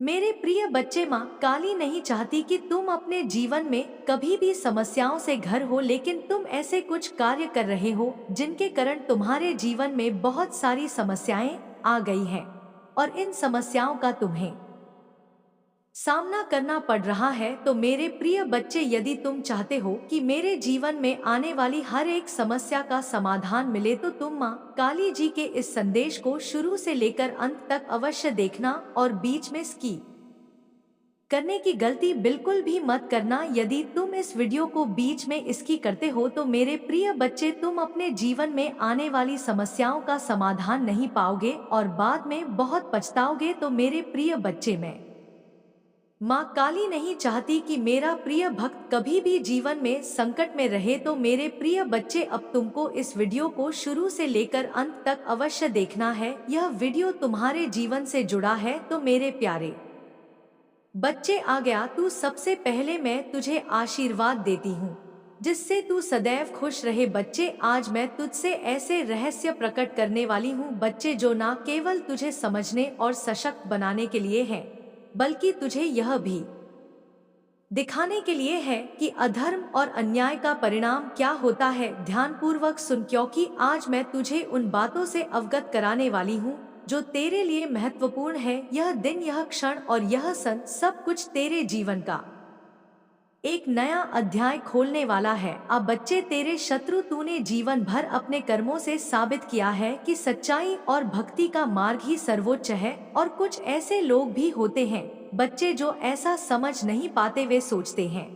मेरे प्रिय बच्चे, माँ काली नहीं चाहती कि तुम अपने जीवन में कभी भी समस्याओं से घर हो, लेकिन तुम ऐसे कुछ कार्य कर रहे हो जिनके कारण तुम्हारे जीवन में बहुत सारी समस्याएं आ गई हैं और इन समस्याओं का तुम्हें सामना करना पड़ रहा है। तो मेरे प्रिय बच्चे, यदि तुम चाहते हो कि मेरे जीवन में आने वाली हर एक समस्या का समाधान मिले, तो तुम माँ काली जी के इस संदेश को शुरू से लेकर अंत तक अवश्य देखना और बीच में स्किप करने की गलती बिल्कुल भी मत करना। यदि तुम इस वीडियो को बीच में इसकी करते हो तो मेरे प्रिय बच्चे, तुम अपने जीवन में आने वाली समस्याओं का समाधान नहीं पाओगे और बाद में बहुत पछताओगे। तो मेरे प्रिय बच्चे, मैं माँ काली नहीं चाहती कि मेरा प्रिय भक्त कभी भी जीवन में संकट में रहे। तो मेरे प्रिय बच्चे, अब तुमको इस वीडियो को शुरू से लेकर अंत तक अवश्य देखना है। यह वीडियो तुम्हारे जीवन से जुड़ा है। तो मेरे प्यारे बच्चे, आ गया तू। सबसे पहले मैं तुझे आशीर्वाद देती हूँ जिससे तू सदैव खुश रहे। बच्चे, आज मैं तुझसे ऐसे रहस्य प्रकट करने वाली हूँ बच्चे, जो ना केवल तुझे समझने और सशक्त बनाने के लिए हैं, बल्कि तुझे यह भी दिखाने के लिए है कि अधर्म और अन्याय का परिणाम क्या होता है। ध्यानपूर्वक सुन, क्योंकि आज मैं तुझे उन बातों से अवगत कराने वाली हूँ जो तेरे लिए महत्वपूर्ण है। यह दिन, यह क्षण और यह सन, सब कुछ तेरे जीवन का एक नया अध्याय खोलने वाला है। अब बच्चे, तेरे शत्रु तूने जीवन भर अपने कर्मों से साबित किया है कि सच्चाई और भक्ति का मार्ग ही सर्वोच्च है। और कुछ ऐसे लोग भी होते हैं बच्चे जो ऐसा समझ नहीं पाते। वे सोचते हैं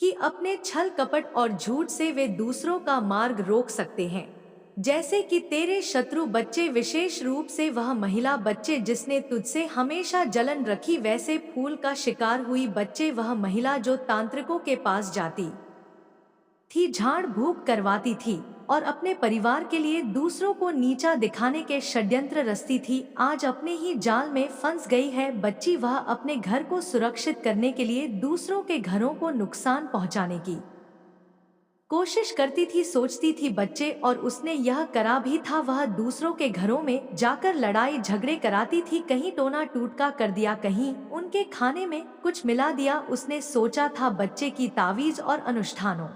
कि अपने छल कपट और झूठ से वे दूसरों का मार्ग रोक सकते हैं। जैसे कि तेरे शत्रु बच्चे, विशेष रूप से वह महिला बच्चे जिसने तुझसे हमेशा जलन रखी, वैसे फूल का शिकार हुई बच्चे। वह महिला जो तांत्रिकों के पास जाती थी, झाड़ फूक करवाती थी और अपने परिवार के लिए दूसरों को नीचा दिखाने के षड्यंत्र रचती थी, आज अपने ही जाल में फंस गई है बच्ची। वह अपने घर को सुरक्षित करने के लिए दूसरों के घरों को नुकसान पहुंचाने की कोशिश करती थी, सोचती थी बच्चे, और उसने यह करा भी था। वह दूसरों के घरों में जाकर लड़ाई झगड़े कराती थी, कहीं टोना टूटका कर दिया, कहीं उनके खाने में कुछ मिला दिया। उसने सोचा था बच्चे की तावीज और अनुष्ठानों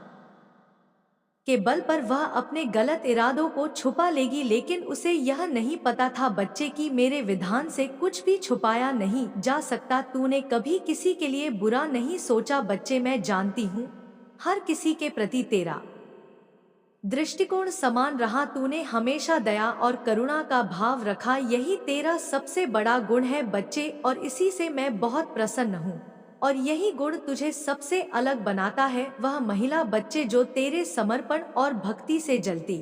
के बल पर वह अपने गलत इरादों को छुपा लेगी, लेकिन उसे यह नहीं पता था बच्चे की मेरे विधान से कुछ भी छुपाया नहीं जा सकता। तूने कभी किसी के लिए बुरा नहीं सोचा बच्चे, मैं जानती हूँ हर किसी के प्रति तेरा दृष्टिकोण समान रहा। तूने हमेशा दया और करुणा का भाव रखा, यही तेरा सबसे बड़ा गुण है बच्चे, और इसी से मैं बहुत प्रसन्न हूँ। और यही गुण तुझे सबसे अलग बनाता है। वह महिला बच्चे जो तेरे समर्पण और भक्ति से जलती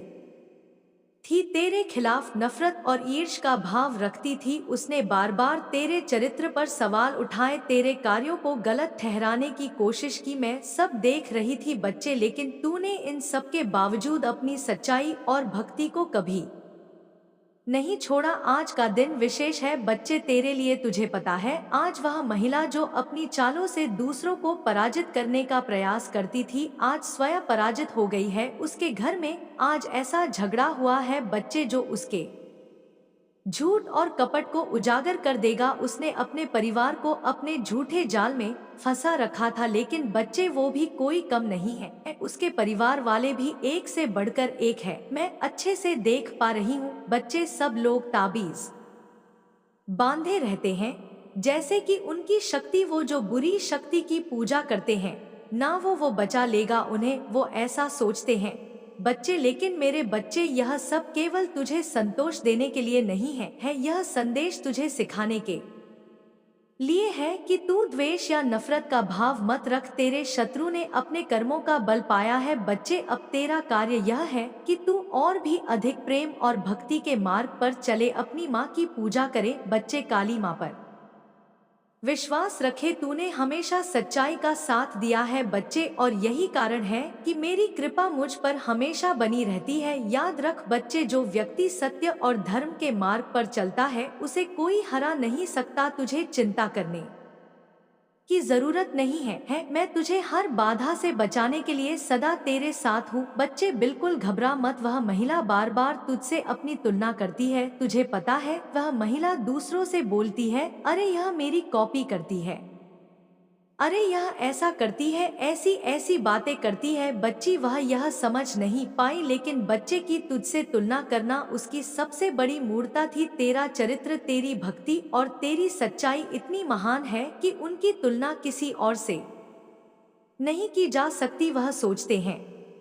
थी, तेरे खिलाफ नफरत और ईर्ष्या का भाव रखती थी, उसने बार बार तेरे चरित्र पर सवाल उठाए, तेरे कार्यों को गलत ठहराने की कोशिश की। मैं सब देख रही थी बच्चे, लेकिन तूने इन सब के बावजूद अपनी सच्चाई और भक्ति को कभी नहीं छोड़ा। आज का दिन विशेष है बच्चे तेरे लिए। तुझे पता है, आज वह महिला जो अपनी चालों से दूसरों को पराजित करने का प्रयास करती थी, आज स्वयं पराजित हो गई है। उसके घर में आज ऐसा झगड़ा हुआ है बच्चे जो उसके झूठ और कपट को उजागर कर देगा। उसने अपने परिवार को अपने झूठे जाल में फंसा रखा था, लेकिन बच्चे वो भी कोई कम नहीं है। उसके परिवार वाले भी एक से बढ़कर एक है। मैं अच्छे से देख पा रही हूँ बच्चे, सब लोग ताबीज बांधे रहते हैं, जैसे कि उनकी शक्ति, वो जो बुरी शक्ति की पूजा करते हैं ना वो बचा लेगा उन्हें, वो ऐसा सोचते हैं बच्चे। लेकिन मेरे बच्चे, यह सब केवल तुझे संतोष देने के लिए नहीं है यह संदेश तुझे सिखाने के लिए है कि तू द्वेष या नफरत का भाव मत रख। तेरे शत्रु ने अपने कर्मों का बल पाया है बच्चे, अब तेरा कार्य यह है कि तू और भी अधिक प्रेम और भक्ति के मार्ग पर चले, अपनी माँ की पूजा करे बच्चे, काली माँ पर विश्वास रखे। तूने हमेशा सच्चाई का साथ दिया है बच्चे, और यही कारण है कि मेरी कृपा मुझ पर हमेशा बनी रहती है। याद रख बच्चे, जो व्यक्ति सत्य और धर्म के मार्ग पर चलता है उसे कोई हरा नहीं सकता। तुझे चिंता करने की जरूरत नहीं है, मैं तुझे हर बाधा से बचाने के लिए सदा तेरे साथ हूँ। बच्चे बिल्कुल घबरा मत, वह महिला बार बार तुझसे अपनी तुलना करती है, तुझे पता है वह महिला दूसरों से बोलती है, अरे यह मेरी कॉपी करती है, अरे यह ऐसा करती है, ऐसी ऐसी बातें करती है। बच्ची वह यह समझ नहीं पाई, लेकिन बच्चे की तुझसे तुलना करना उसकी सबसे बड़ी मूर्खता थी। तेरा चरित्र, तेरी भक्ति और तेरी सच्चाई इतनी महान है कि उनकी तुलना किसी और से नहीं की जा सकती। वह सोचते हैं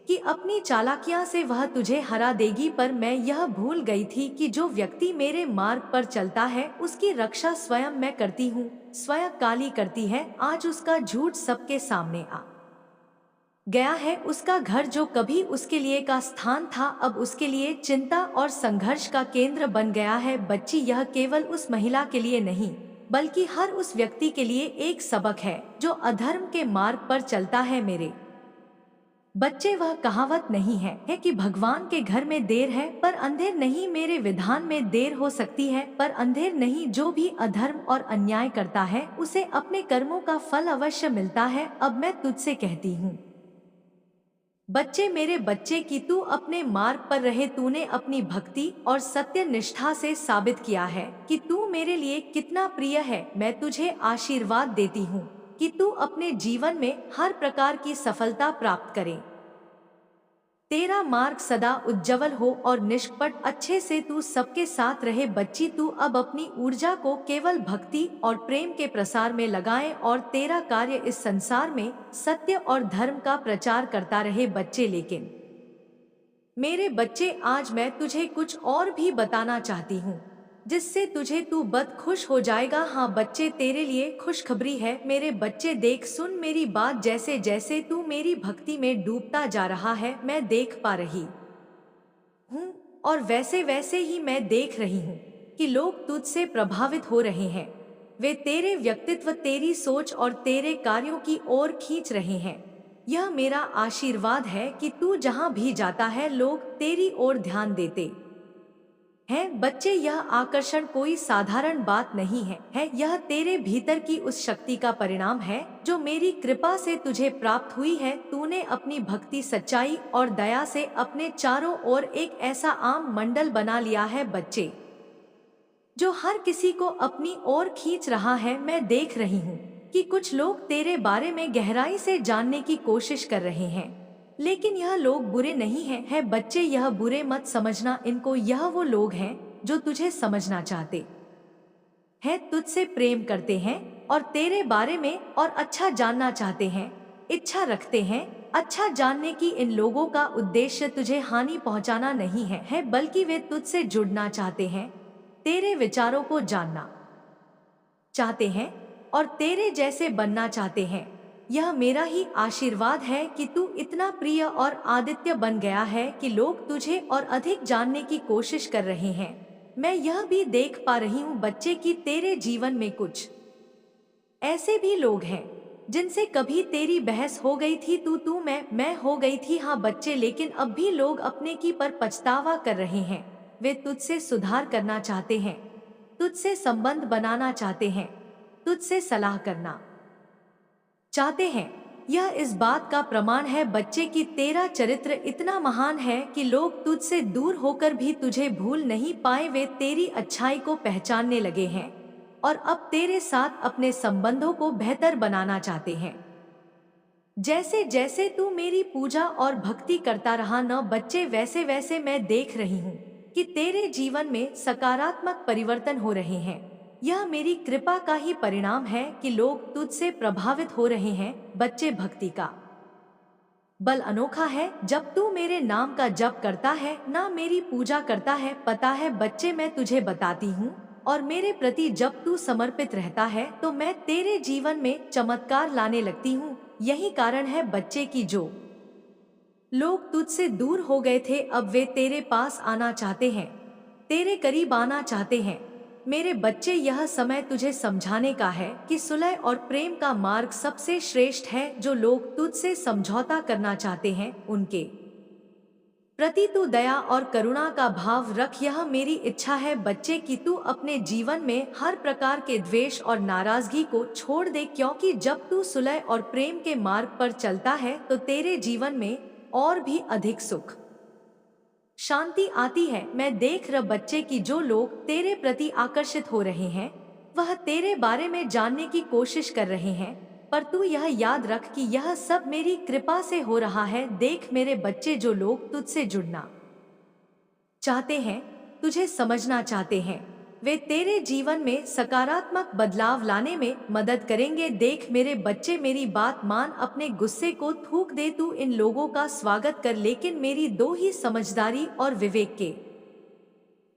कि अपनी चालाकियां से वह तुझे हरा देगी, पर मैं यह भूल गई थी कि जो व्यक्ति मेरे मार्ग पर चलता है उसकी रक्षा स्वयं मैं करती हूँ, स्वयं काली करती है। आज उसका झूठ सबके सामने आ गया है। उसका घर जो कभी उसके लिए का स्थान था, अब उसके लिए चिंता और संघर्ष का केंद्र बन गया है। बच्ची, यह केवल उस महिला के लिए नहीं बल्कि हर उस व्यक्ति के लिए एक सबक है जो अधर्म के मार्ग पर चलता है। मेरे बच्चे, वह कहावत नहीं है कि भगवान के घर में देर है पर अंधेर नहीं, मेरे विधान में देर हो सकती है पर अंधेर नहीं। जो भी अधर्म और अन्याय करता है उसे अपने कर्मों का फल अवश्य मिलता है। अब मैं तुझसे कहती हूँ बच्चे, मेरे बच्चे, कि तू अपने मार्ग पर रहे। तूने अपनी भक्ति और सत्य निष्ठा से साबित किया है कि तू मेरे लिए कितना प्रिय है। मैं तुझे आशीर्वाद देती हूँ कि तू अपने जीवन में हर प्रकार की सफलता प्राप्त करे। तेरा मार्ग सदा उज्जवल हो और निष्कपट अच्छे से तू सबके साथ रहे। बच्ची, तू अब अपनी ऊर्जा को केवल भक्ति और प्रेम के प्रसार में लगाए और तेरा कार्य इस संसार में सत्य और धर्म का प्रचार करता रहे। बच्चे, लेकिन मेरे बच्चे, आज मैं तुझे कुछ और भी बताना चाहती हूँ जिससे तुझे तू बद खुश हो जाएगा। हाँ बच्चे, तेरे लिए खुशखबरी है। मेरे बच्चे, देख सुन मेरी बात। जैसे जैसे तू मेरी भक्ति में डूबता जा रहा है मैं देख पा रही हूँ, और वैसे वैसे ही मैं देख रही हूँ कि लोग तुझसे प्रभावित हो रहे हैं। वे तेरे व्यक्तित्व, तेरी सोच और तेरे कार्यों की ओर खींच रहे हैं। यह मेरा आशीर्वाद है कि तू जहाँ भी जाता है लोग तेरी ओर ध्यान देते हैं। बच्चे, यह आकर्षण कोई साधारण बात नहीं है, यह तेरे भीतर की उस शक्ति का परिणाम है जो मेरी कृपा से तुझे प्राप्त हुई है। तूने अपनी भक्ति, सच्चाई और दया से अपने चारों ओर एक ऐसा आम मंडल बना लिया है बच्चे, जो हर किसी को अपनी ओर खींच रहा है। मैं देख रही हूँ कि कुछ लोग तेरे बारे में गहराई से जानने की कोशिश कर रहे हैं, लेकिन यह लोग बुरे नहीं है बच्चे, यह बुरे मत समझना इनको। यह वो लोग हैं जो तुझे समझना चाहते हैं, तुझसे प्रेम करते हैं और तेरे बारे में और अच्छा जानना चाहते हैं, इच्छा रखते हैं। अच्छा जानने की इन लोगों का उद्देश्य तुझे हानि पहुंचाना नहीं है बल्कि वे तुझसे जुड़ना चाहते हैं, तेरे विचारों को जानना चाहते हैं और तेरे जैसे बनना चाहते हैं। यह मेरा ही आशीर्वाद है कि तू इतना प्रिय और आदित्य बन गया है कि लोग तुझे और अधिक जानने की कोशिश कर रहे हैं। मैं यह भी देख पा रही हूँ बच्चे कि तेरे जीवन में कुछ ऐसे भी लोग हैं जिनसे कभी तेरी बहस हो गई थी, तू मैं हो गई थी। हाँ बच्चे, लेकिन अब भी लोग अपने की पर पछतावा कर रहे हैं। वे तुझसे सुधार करना चाहते हैं, तुझसे संबंध बनाना चाहते हैं, तुझसे सलाह करना चाहते हैं। यह इस बात का प्रमाण है बच्चे कि तेरा चरित्र इतना महान है कि लोग तुझसे दूर होकर भी तुझे भूल नहीं पाए। वे तेरी अच्छाई को पहचानने लगे हैं और अब तेरे साथ अपने संबंधों को बेहतर बनाना चाहते हैं। जैसे जैसे तू मेरी पूजा और भक्ति करता रहा न बच्चे, वैसे वैसे मैं देख रही हूँ कि तेरे जीवन में सकारात्मक परिवर्तन हो रहे हैं। यह मेरी कृपा का ही परिणाम है कि लोग तुझसे प्रभावित हो रहे हैं। बच्चे, भक्ति का बल अनोखा है। जब तू मेरे नाम का जप करता है, ना मेरी पूजा करता है, पता है बच्चे, मैं तुझे बताती हूँ, और मेरे प्रति जब तू समर्पित रहता है तो मैं तेरे जीवन में चमत्कार लाने लगती हूँ। यही कारण है बच्चे की जो लोग तुझसे दूर हो गए थे अब वे तेरे पास आना चाहते हैं, तेरे करीब आना चाहते हैं। मेरे बच्चे, यह समय तुझे समझाने का है कि सुलह और प्रेम का मार्ग सबसे श्रेष्ठ है। जो लोग तुझसे समझौता करना चाहते हैं उनके प्रति तू दया और करुणा का भाव रख। यह मेरी इच्छा है बच्चे कि तू अपने जीवन में हर प्रकार के द्वेष और नाराजगी को छोड़ दे, क्योंकि जब तू सुलह और प्रेम के मार्ग पर चलता है तो तेरे जीवन में और भी अधिक सुख शांति आती है। मैं देख रहा बच्चे कि जो लोग तेरे प्रति आकर्षित हो रहे हैं वह तेरे बारे में जानने की कोशिश कर रहे हैं, पर तू यह याद रख कि यह सब मेरी कृपा से हो रहा है। देख मेरे बच्चे, जो लोग तुझसे जुड़ना चाहते हैं, तुझे समझना चाहते हैं, वे तेरे जीवन में सकारात्मक बदलाव लाने में मदद करेंगे। देख मेरे बच्चे, मेरी बात मान, अपने गुस्से को थूक दे। तू इन लोगों का स्वागत कर, लेकिन मेरी दो ही समझदारी और विवेक के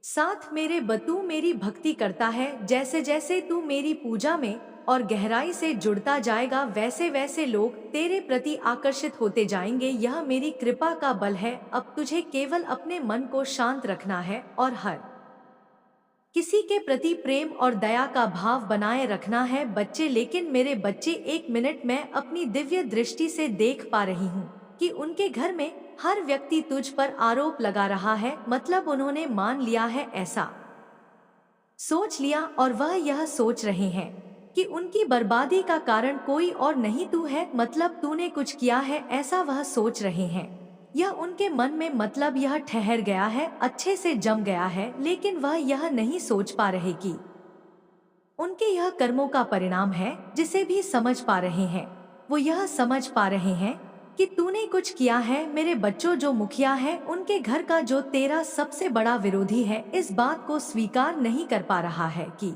साथ मेरे बतू मेरी भक्ति करता है। जैसे जैसे तू मेरी पूजा में और गहराई से जुड़ता जाएगा, वैसे वैसे लोग तेरे प्रति आकर्षित होते जाएंगे। यह मेरी कृपा का बल है। अब तुझे केवल अपने मन को शांत रखना है और हर किसी के प्रति प्रेम और दया का भाव बनाए रखना है बच्चे। लेकिन मेरे बच्चे, एक मिनट, मैं अपनी दिव्य दृष्टि से देख पा रही हूँ कि उनके घर में हर व्यक्ति तुझ पर आरोप लगा रहा है। मतलब उन्होंने मान लिया है, ऐसा सोच लिया, और वह यह सोच रहे हैं कि उनकी बर्बादी का कारण कोई और नहीं तू है। मतलब तूने कुछ किया है, ऐसा वह सोच रहे हैं। यह उनके मन में, मतलब यह ठहर गया है, अच्छे से जम गया है, लेकिन वह यह नहीं सोच पा रहे कि उनके यह कर्मों का परिणाम है जिसे भी समझ पा रहे हैं। वो यह समझ पा रहे हैं कि तूने कुछ किया है। मेरे बच्चों, जो मुखिया है उनके घर का, जो तेरा सबसे बड़ा विरोधी है, इस बात को स्वीकार नहीं कर पा रहा है कि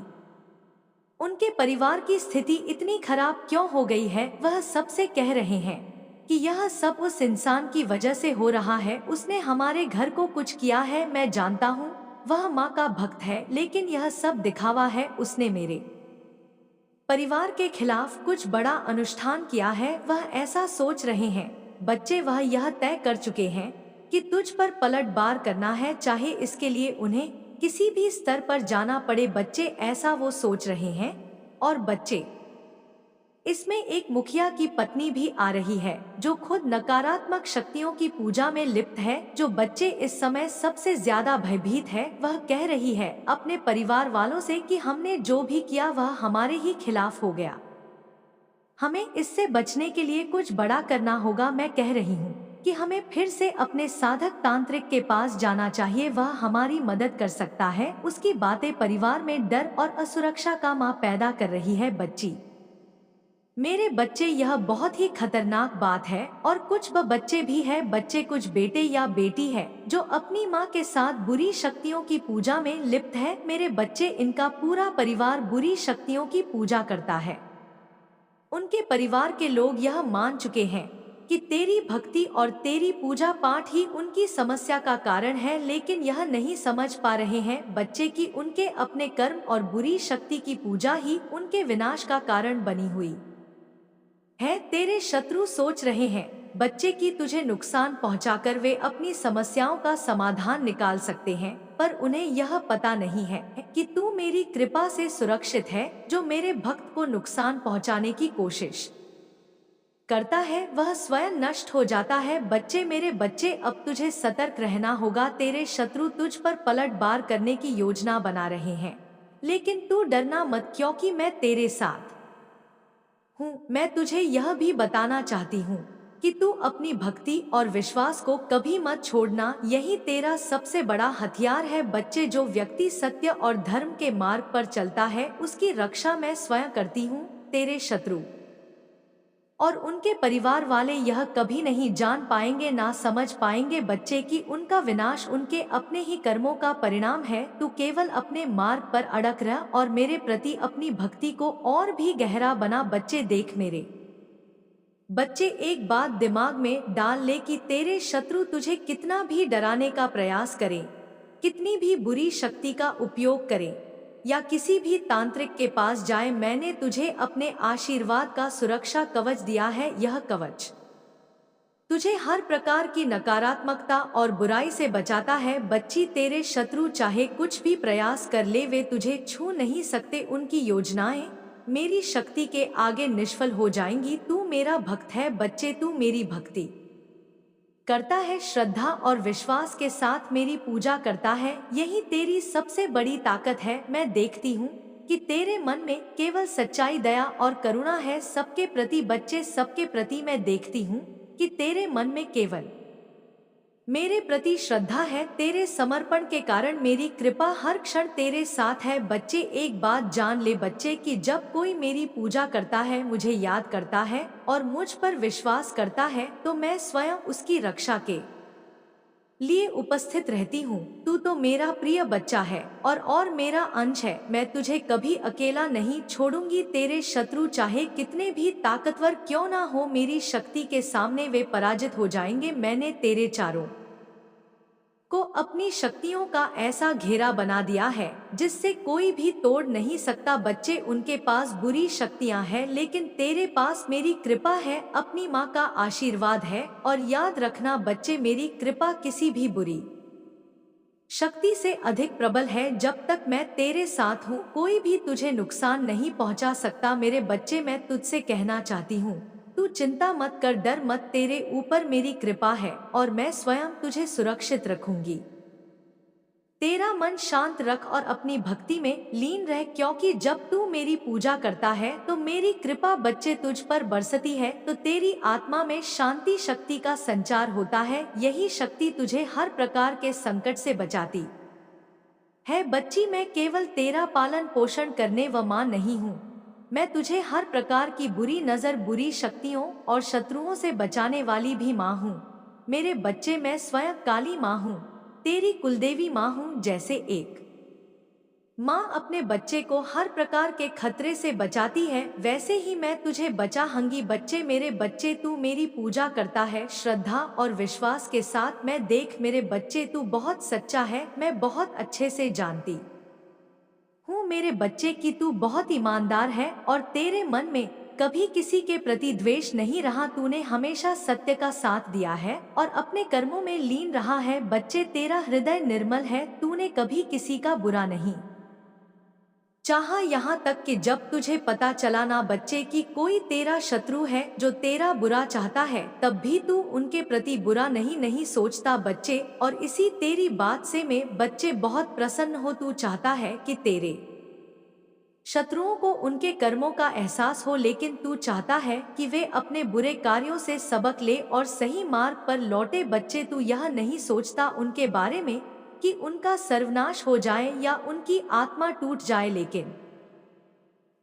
उनके परिवार की स्थिति इतनी खराब क्यों हो गई है। वह सबसे कह रहे हैं कि यह सब उस इंसान की वजह से हो रहा है, उसने हमारे घर को कुछ किया है। मैं जानता हूँ वह माँ का भक्त है, लेकिन यह सब दिखावा है। उसने मेरे परिवार के खिलाफ कुछ बड़ा अनुष्ठान किया है, वह ऐसा सोच रहे हैं बच्चे। वह यह तय कर चुके हैं कि तुझ पर पलटवार करना है, चाहे इसके लिए उन्हें किसी भी स्तर पर जाना पड़े बच्चे, ऐसा वो सोच रहे हैं। और बच्चे, इसमें एक मुखिया की पत्नी भी आ रही है जो खुद नकारात्मक शक्तियों की पूजा में लिप्त है। जो बच्चे इस समय सबसे ज्यादा भयभीत है, वह कह रही है अपने परिवार वालों से कि हमने जो भी किया वह हमारे ही खिलाफ हो गया, हमें इससे बचने के लिए कुछ बड़ा करना होगा। मैं कह रही हूँ कि हमें फिर से अपने साधक तांत्रिक के पास जाना चाहिए, वह हमारी मदद कर सकता है। उसकी बातें परिवार में डर और असुरक्षा का मां पैदा कर रही है बच्ची। मेरे बच्चे, यह बहुत ही खतरनाक बात है। और कुछ बच्चे भी है बच्चे, कुछ बेटे या बेटी है जो अपनी माँ के साथ बुरी शक्तियों की पूजा में लिप्त है। मेरे बच्चे, इनका पूरा परिवार बुरी शक्तियों की पूजा करता है। उनके परिवार के लोग यह मान चुके हैं कि तेरी भक्ति और तेरी पूजा पाठ ही उनकी समस्या का कारण है, लेकिन यह नहीं समझ पा रहे हैं बच्चे कि उनके अपने कर्म और बुरी शक्ति की पूजा ही उनके विनाश का कारण बनी हुई है। तेरे शत्रु सोच रहे हैं बच्चे कि तुझे नुकसान पहुंचाकर वे अपनी समस्याओं का समाधान निकाल सकते हैं, पर उन्हें यह पता नहीं है कि तू मेरी कृपा से सुरक्षित है। जो मेरे भक्त को नुकसान पहुंचाने की कोशिश करता है वह स्वयं नष्ट हो जाता है। बच्चे, मेरे बच्चे, अब तुझे सतर्क रहना होगा। तेरे शत्रु तुझ पर पलटवार करने की योजना बना रहे हैं, लेकिन तू डरना मत, क्योंकि मैं तेरे साथ हूँ। मैं तुझे यह भी बताना चाहती हूँ कि तू अपनी भक्ति और विश्वास को कभी मत छोड़ना, यही तेरा सबसे बड़ा हथियार है बच्चे। जो व्यक्ति सत्य और धर्म के मार्ग पर चलता है उसकी रक्षा मैं स्वयं करती हूँ। तेरे शत्रु और उनके परिवार वाले यह कभी नहीं जान पाएंगे, ना समझ पाएंगे बच्चे कि उनका विनाश उनके अपने ही कर्मों का परिणाम है। तू केवल अपने मार्ग पर अड़क रह और मेरे प्रति अपनी भक्ति को और भी गहरा बना बच्चे। देख मेरे बच्चे, एक बात दिमाग में डाल ले कि तेरे शत्रु तुझे कितना भी डराने का प्रयास करें, कितनी भी बुरी शक्ति का उपयोग करें या किसी भी तांत्रिक के पास जाए, मैंने तुझे अपने आशीर्वाद का सुरक्षा कवच दिया है। यह कवच तुझे हर प्रकार की नकारात्मकता और बुराई से बचाता है बच्ची। तेरे शत्रु चाहे कुछ भी प्रयास कर ले, वे तुझे छू नहीं सकते। उनकी योजनाएं मेरी शक्ति के आगे निष्फल हो जाएंगी। तू मेरा भक्त है बच्चे, तू मेरी भक्ति करता है, श्रद्धा और विश्वास के साथ मेरी पूजा करता है, यही तेरी सबसे बड़ी ताकत है। मैं देखती हूँ कि तेरे मन में केवल सच्चाई, दया और करुणा है सबके प्रति। बच्चे सबके प्रति मैं देखती हूँ कि तेरे मन में केवल मेरे प्रति श्रद्धा है। तेरे समर्पण के कारण मेरी कृपा हर क्षण तेरे साथ है। बच्चे एक बात जान ले बच्चे, कि जब कोई मेरी पूजा करता है, मुझे याद करता है और मुझ पर विश्वास करता है, तो मैं स्वयं उसकी रक्षा के लिए उपस्थित रहती हूँ। तू तो मेरा प्रिय बच्चा है और मेरा अंश है। मैं तुझे कभी अकेला नहीं छोड़ूंगी। तेरे शत्रु चाहे कितने भी ताकतवर क्यों ना हो, मेरी शक्ति के सामने वे पराजित हो जाएंगे। मैंने तेरे चारों को अपनी शक्तियों का ऐसा घेरा बना दिया है जिससे कोई भी तोड़ नहीं सकता। बच्चे, उनके पास बुरी शक्तियां हैं, लेकिन तेरे पास मेरी कृपा है, अपनी माँ का आशीर्वाद है। और याद रखना बच्चे, मेरी कृपा किसी भी बुरी शक्ति से अधिक प्रबल है। जब तक मैं तेरे साथ हूँ, कोई भी तुझे नुकसान नहीं पहुँचा सकता। मेरे बच्चे, मैं तुझसे कहना चाहती हूँ, तू चिंता मत कर, डर मत। तेरे ऊपर मेरी कृपा है और मैं स्वयं तुझे सुरक्षित रखूंगी। तेरा मन शांत रख और अपनी भक्ति में लीन रह, क्योंकि जब तू मेरी पूजा करता है तो मेरी कृपा बच्चे तुझ पर बरसती है, तो तेरी आत्मा में शांति शक्ति का संचार होता है। यही शक्ति तुझे हर प्रकार के संकट से बचाती है। बच्ची, मैं केवल तेरा पालन पोषण करने व माँ नहीं हूँ, मैं तुझे हर प्रकार की बुरी नजर, बुरी शक्तियों और शत्रुओं से बचाने वाली भी माँ हूँ। मेरे बच्चे, मैं स्वयं काली माँ हूँ, तेरी कुलदेवी माँ हूँ। जैसे एक माँ अपने बच्चे को हर प्रकार के खतरे से बचाती है, वैसे ही मैं तुझे बचाऊंगी। बच्चे, मेरे बच्चे, तू मेरी पूजा करता है श्रद्धा और विश्वास के साथ। मैं देख मेरे बच्चे, तू बहुत सच्चा है, मैं बहुत अच्छे से जानती हूँ मेरे बच्चे कि तू बहुत ईमानदार है और तेरे मन में कभी किसी के प्रति द्वेष नहीं रहा। तूने हमेशा सत्य का साथ दिया है और अपने कर्मों में लीन रहा है। बच्चे, तेरा हृदय निर्मल है, तूने कभी किसी का बुरा नहीं चाहा, यहाँ तक कि जब तुझे पता चला ना बच्चे कि कोई तेरा शत्रु है जो तेरा बुरा चाहता है, तब भी तू उनके प्रति बुरा नहीं सोचता बच्चे। और इसी तेरी बात से मैं बच्चे बहुत प्रसन्न हो। तू चाहता है कि तेरे शत्रुओं को उनके कर्मों का एहसास हो, लेकिन तू चाहता है कि वे अपने बुरे कार्यों से सबक ले और सही मार्ग पर लौटे। बच्चे, तू यह नहीं सोचता उनके बारे में कि उनका सर्वनाश हो जाए या उनकी आत्मा टूट जाए, लेकिन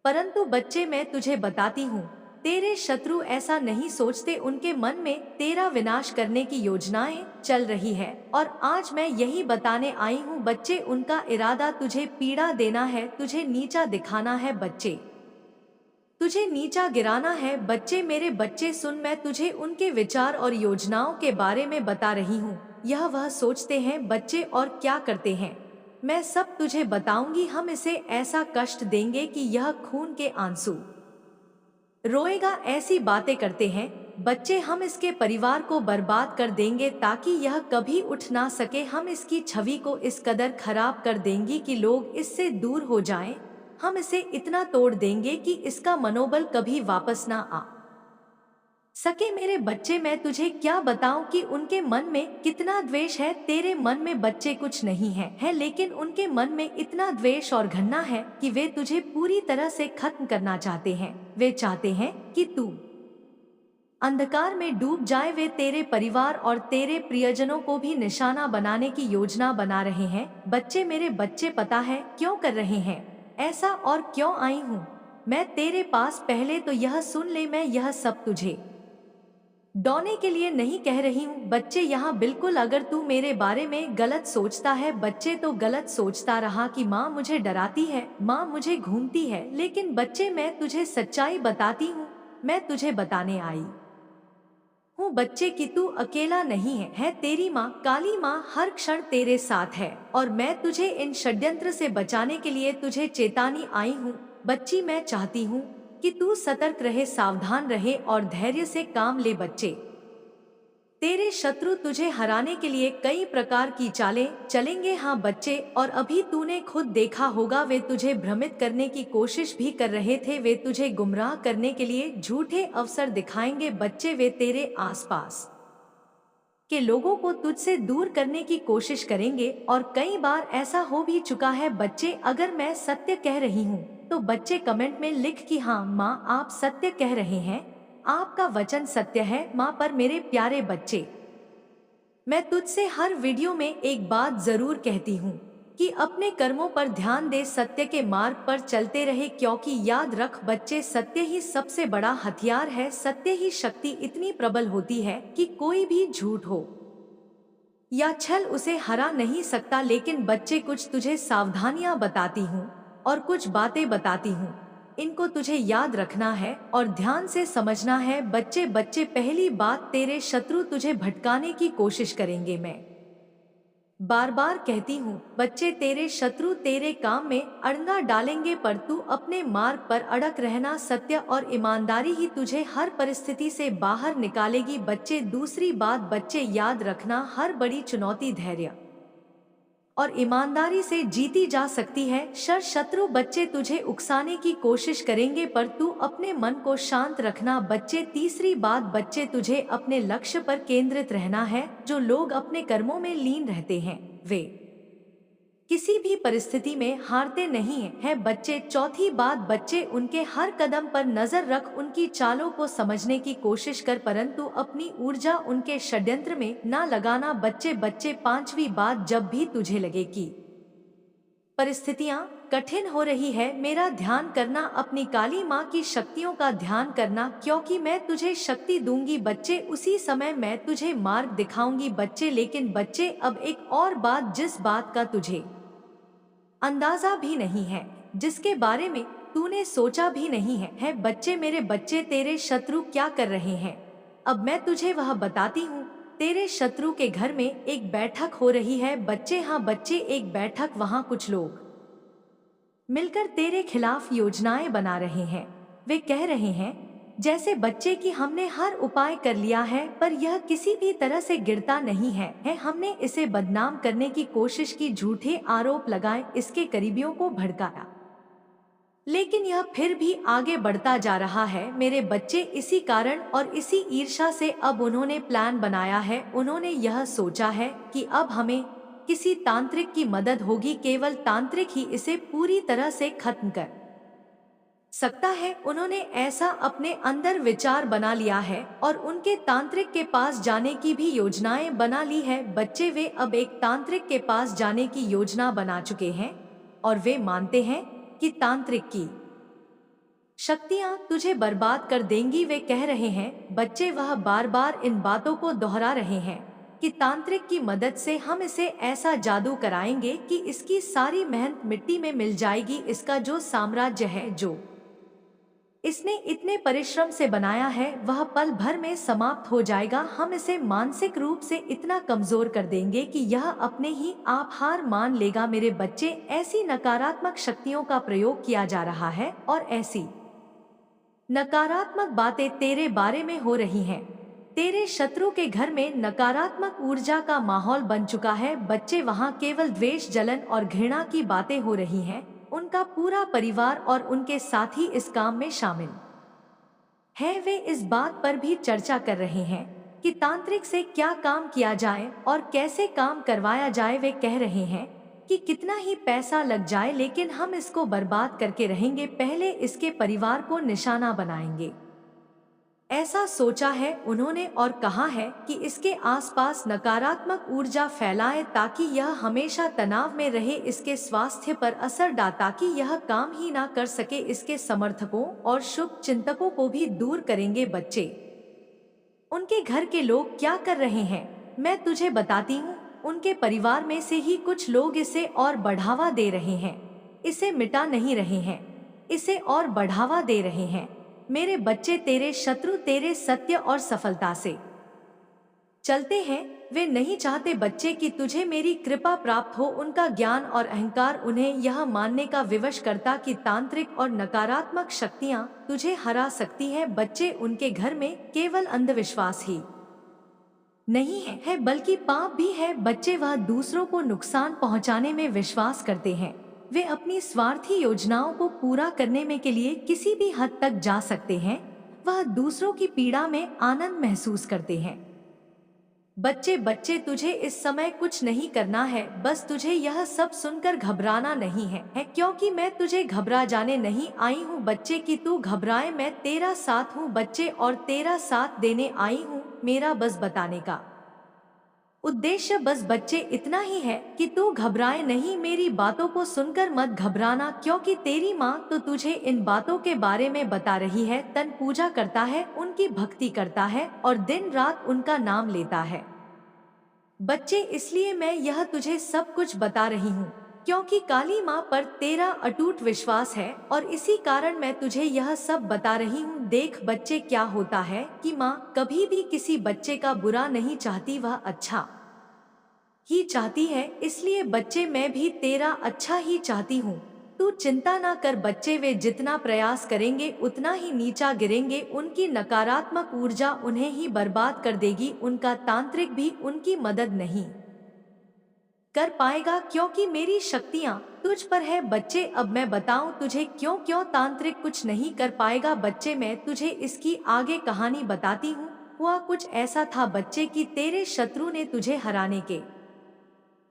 परंतु बच्चे, मैं तुझे बताती हूँ, तेरे शत्रु ऐसा नहीं सोचते। उनके मन में तेरा विनाश करने की योजनाएं चल रही है और आज मैं यही बताने आई हूँ बच्चे, उनका इरादा तुझे पीड़ा देना है, तुझे नीचा दिखाना है बच्चे, तुझे नीचा गिराना है। बच्चे, मेरे बच्चे सुन, मैं तुझे उनके विचार और योजनाओं के बारे में बता रही हूँ। यह वह सोचते हैं बच्चे और क्या करते हैं, मैं सब तुझे बताऊंगी। हम इसे ऐसा कष्ट देंगे कि यह खून के आंसू रोएगा। ऐसी बातें करते हैं बच्चे, हम इसके परिवार को बर्बाद कर देंगे ताकि यह कभी उठ ना सके। हम इसकी छवि को इस कदर खराब कर देंगी कि लोग इससे दूर हो जाएं। हम इसे इतना तोड़ देंगे कि इसका मनोबल कभी वापस ना आ सके। मेरे बच्चे, मैं तुझे क्या बताऊं कि उनके मन में कितना द्वेष है। तेरे मन में बच्चे कुछ नहीं है, लेकिन उनके मन में इतना द्वेष और घृणा है कि वे तुझे पूरी तरह से खत्म करना चाहते हैं। वे चाहते हैं कि तू अंधकार में डूब जाए। वे तेरे परिवार और तेरे प्रियजनों को भी निशाना बनाने की योजना बना रहे हैं। बच्चे, मेरे बच्चे, पता है क्यों कर रहे हैं ऐसा और क्यों आई हूँ मैं तेरे पास? पहले तो यह सुन ले, मैं यह सब तुझे डौने के लिए नहीं कह रही हूँ बच्चे। यहाँ बिल्कुल, अगर तू मेरे बारे में गलत सोचता है बच्चे, तो गलत सोचता रहा कि माँ मुझे डराती है, माँ मुझे घूमती है। लेकिन बच्चे, मैं तुझे सच्चाई बताती हूँ, मैं तुझे बताने आई हूँ बच्चे कि तू अकेला नहीं है तेरी माँ काली माँ हर क्षण तेरे साथ है और मैं तुझे इन षड्यंत्र से बचाने के लिए तुझे चेतानी आई हूँ। बच्ची, मैं चाहती हूँ कि तू सतर्क रहे, सावधान रहे और धैर्य से काम ले। बच्चे, तेरे शत्रु तुझे हराने के लिए कई प्रकार की चालें चलेंगे। हाँ बच्चे, और अभी तूने खुद देखा होगा, वे तुझे भ्रमित करने की कोशिश भी कर रहे थे। वे तुझे गुमराह करने के लिए झूठे अवसर दिखाएंगे। बच्चे, वे तेरे आसपास के लोगों को तुझसे दूर करने की कोशिश करेंगे और कई बार ऐसा हो भी चुका है। बच्चे, अगर मैं सत्य कह रही हूँ तो बच्चे कमेंट में लिख कि हाँ माँ, आप सत्य कह रहे हैं, आपका वचन सत्य है माँ। पर मेरे प्यारे बच्चे, मैं तुझसे हर वीडियो में एक बात जरूर कहती हूँ कि अपने कर्मों पर ध्यान दे, सत्य के मार्ग पर चलते रहे, क्योंकि याद रख बच्चे, सत्य ही सबसे बड़ा हथियार है। सत्य ही शक्ति इतनी प्रबल होती है कि कोई भी झूठ हो या छल उसे हरा नहीं सकता। लेकिन बच्चे, कुछ तुझे सावधानियां बताती हूँ और कुछ बातें बताती हूँ, इनको तुझे याद रखना है और ध्यान से समझना है। बच्चे, पहली बात, तेरे शत्रु तुझे भटकाने की कोशिश करेंगे। मैं बार बार कहती हूँ बच्चे, तेरे शत्रु तेरे काम में अड़ंगा डालेंगे, पर तू अपने मार्ग पर अड़क रहना। सत्य और ईमानदारी ही तुझे हर परिस्थिति से बाहर निकालेगी। बच्चे, दूसरी बात बच्चे, याद रखना, हर बड़ी चुनौती धैर्य और ईमानदारी से जीती जा सकती है। शत्रु बच्चे तुझे उकसाने की कोशिश करेंगे, पर तू अपने मन को शांत रखना। बच्चे, तीसरी बात बच्चे, तुझे अपने लक्ष्य पर केंद्रित रहना है। जो लोग अपने कर्मों में लीन रहते हैं वे किसी भी परिस्थिति में हारते नहीं है बच्चे। चौथी बात बच्चे, उनके हर कदम पर नजर रख, उनकी चालों को समझने की कोशिश कर, परंतु अपनी ऊर्जा उनके षड्यंत्र में ना लगाना। बच्चे, पांचवी बात, जब भी तुझे लगे कि परिस्थितियां कठिन हो रही है, मेरा ध्यान करना, अपनी काली माँ की शक्तियों का ध्यान करना, क्योंकि मैं तुझे शक्ति दूंगी। बच्चे, उसी समय मैं तुझे मार्ग दिखाऊंगी। बच्चे, लेकिन बच्चे, अब एक और बात, जिस बात का तुझे अंदाजा भी नहीं है, जिसके बारे में तूने सोचा भी नहीं है बच्चे, मेरे बच्चे, तेरे शत्रु क्या कर रहे हैं, अब मैं तुझे वह बताती हूँ। तेरे शत्रु के घर में एक बैठक हो रही है बच्चे। हाँ बच्चे, एक बैठक, वहाँ कुछ लोग मिलकर तेरे खिलाफ योजनाएं बना रहे हैं। वे कह रहे हैं जैसे बच्चे कि हमने हर उपाय कर लिया है, पर यह किसी भी तरह से गिरता नहीं है हमने इसे बदनाम करने की कोशिश की, झूठे आरोप लगाए, इसके करीबियों को भड़काया, लेकिन यह फिर भी आगे बढ़ता जा रहा है। मेरे बच्चे, इसी कारण और इसी ईर्ष्या से अब उन्होंने प्लान बनाया है। उन्होंने यह सोचा है कि अब हमें किसी तांत्रिक की मदद होगी, केवल तांत्रिक ही इसे पूरी तरह से खत्म कर सकता है। उन्होंने ऐसा अपने अंदर विचार बना लिया है और उनके तांत्रिक के पास जाने की भी योजनाएं बना ली है। बच्चे, वे अब एक तांत्रिक के पास जाने की योजना बना चुके हैं और वे मानते हैं कि तांत्रिक की शक्तियां तुझे बर्बाद कर देंगी। वे कह रहे हैं बच्चे, वह बार बार इन बातों को दोहरा रहे हैं कि तांत्रिक की मदद से हम इसे ऐसा जादू कराएंगे कि इसकी सारी मेहनत मिट्टी में मिल जाएगी। इसका जो साम्राज्य है, जो इसने इतने परिश्रम से बनाया है, वह पल भर में समाप्त हो जाएगा। हम इसे मानसिक रूप से इतना कमजोर कर देंगे कि यह अपने ही आप हार मान लेगा। मेरे बच्चे, ऐसी नकारात्मक शक्तियों का प्रयोग किया जा रहा है और ऐसी नकारात्मक बातें तेरे बारे में हो रही हैं। तेरे शत्रु के घर में नकारात्मक ऊर्जा का माहौल बन चुका है बच्चे। वहाँ केवल द्वेष, जलन और घृणा की बातें हो रही हैं। उनका पूरा परिवार और उनके साथी इस काम में शामिल है। वे इस बात पर भी चर्चा कर रहे हैं कि तांत्रिक से क्या काम किया जाए और कैसे काम करवाया जाए। वे कह रहे हैं कि कितना ही पैसा लग जाए, लेकिन हम इसको बर्बाद करके रहेंगे, पहले इसके परिवार को निशाना बनाएंगे। ऐसा सोचा है उन्होंने और कहा है कि इसके आसपास नकारात्मक ऊर्जा फैलाएं ताकि यह हमेशा तनाव में रहे, इसके स्वास्थ्य पर असर डाले ताकि यह काम ही ना कर सके, इसके समर्थकों और शुभ चिंतकों को भी दूर करेंगे। बच्चे, उनके घर के लोग क्या कर रहे हैं मैं तुझे बताती हूँ। उनके परिवार में से ही कुछ लोग इसे और बढ़ावा दे रहे हैं, इसे मिटा नहीं रहे हैं, इसे और बढ़ावा दे रहे हैं। मेरे बच्चे, तेरे शत्रु तेरे सत्य और सफलता से चलते हैं। वे नहीं चाहते बच्चे कि तुझे मेरी कृपा प्राप्त हो। उनका ज्ञान और अहंकार उन्हें यह मानने का विवश करता कि तांत्रिक और नकारात्मक शक्तियां तुझे हरा सकती हैं। बच्चे, उनके घर में केवल अंधविश्वास ही नहीं है बल्कि पाप भी है। बच्चे, वह दूसरों को नुकसान पहुंचाने में विश्वास करते हैं। वे अपनी स्वार्थी योजनाओं को पूरा करने में के लिए किसी भी हद तक जा सकते हैं। वह दूसरों की पीड़ा में आनंद महसूस करते हैं। बच्चे बच्चे तुझे इस समय कुछ नहीं करना है, बस तुझे यह सब सुनकर घबराना नहीं है क्योंकि मैं तुझे घबरा जाने नहीं आई हूँ बच्चे कि तू घबराए। मैं तेरा साथ हूँ बच्चे और तेरा साथ देने आई हूँ। मेरा बस बताने का उद्देश्य बस बच्चे इतना ही है कि तू घबराए नहीं। मेरी बातों को सुनकर मत घबराना क्योंकि तेरी माँ तो तुझे इन बातों के बारे में बता रही है। तन पूजा करता है, उनकी भक्ति करता है और दिन रात उनका नाम लेता है। बच्चे इसलिए मैं यह तुझे सब कुछ बता रही हूँ क्योंकि काली माँ पर तेरा अटूट विश्वास है और इसी कारण मैं तुझे यह सब बता रही हूँ। देख बच्चे, क्या होता है कि माँ कभी भी किसी बच्चे का बुरा नहीं चाहती, वह अच्छा ही चाहती है। इसलिए बच्चे मैं भी तेरा अच्छा ही चाहती हूँ। तू चिंता ना कर बच्चे, वे जितना प्रयास करेंगे उतना ही नीचा गिरेंगे। उनकी नकारात्मक ऊर्जा उन्हें ही बर्बाद कर देगी। उनका तांत्रिक भी उनकी मदद नहीं कर पाएगा क्योंकि मेरी शक्तियाँ तुझ पर है। बच्चे अब मैं बताऊं तुझे क्यों क्यों तांत्रिक कुछ नहीं कर पाएगा। बच्चे मैं तुझे इसकी आगे कहानी बताती हूँ। हुआ कुछ ऐसा था बच्चे कि तेरे शत्रु ने तुझे हराने के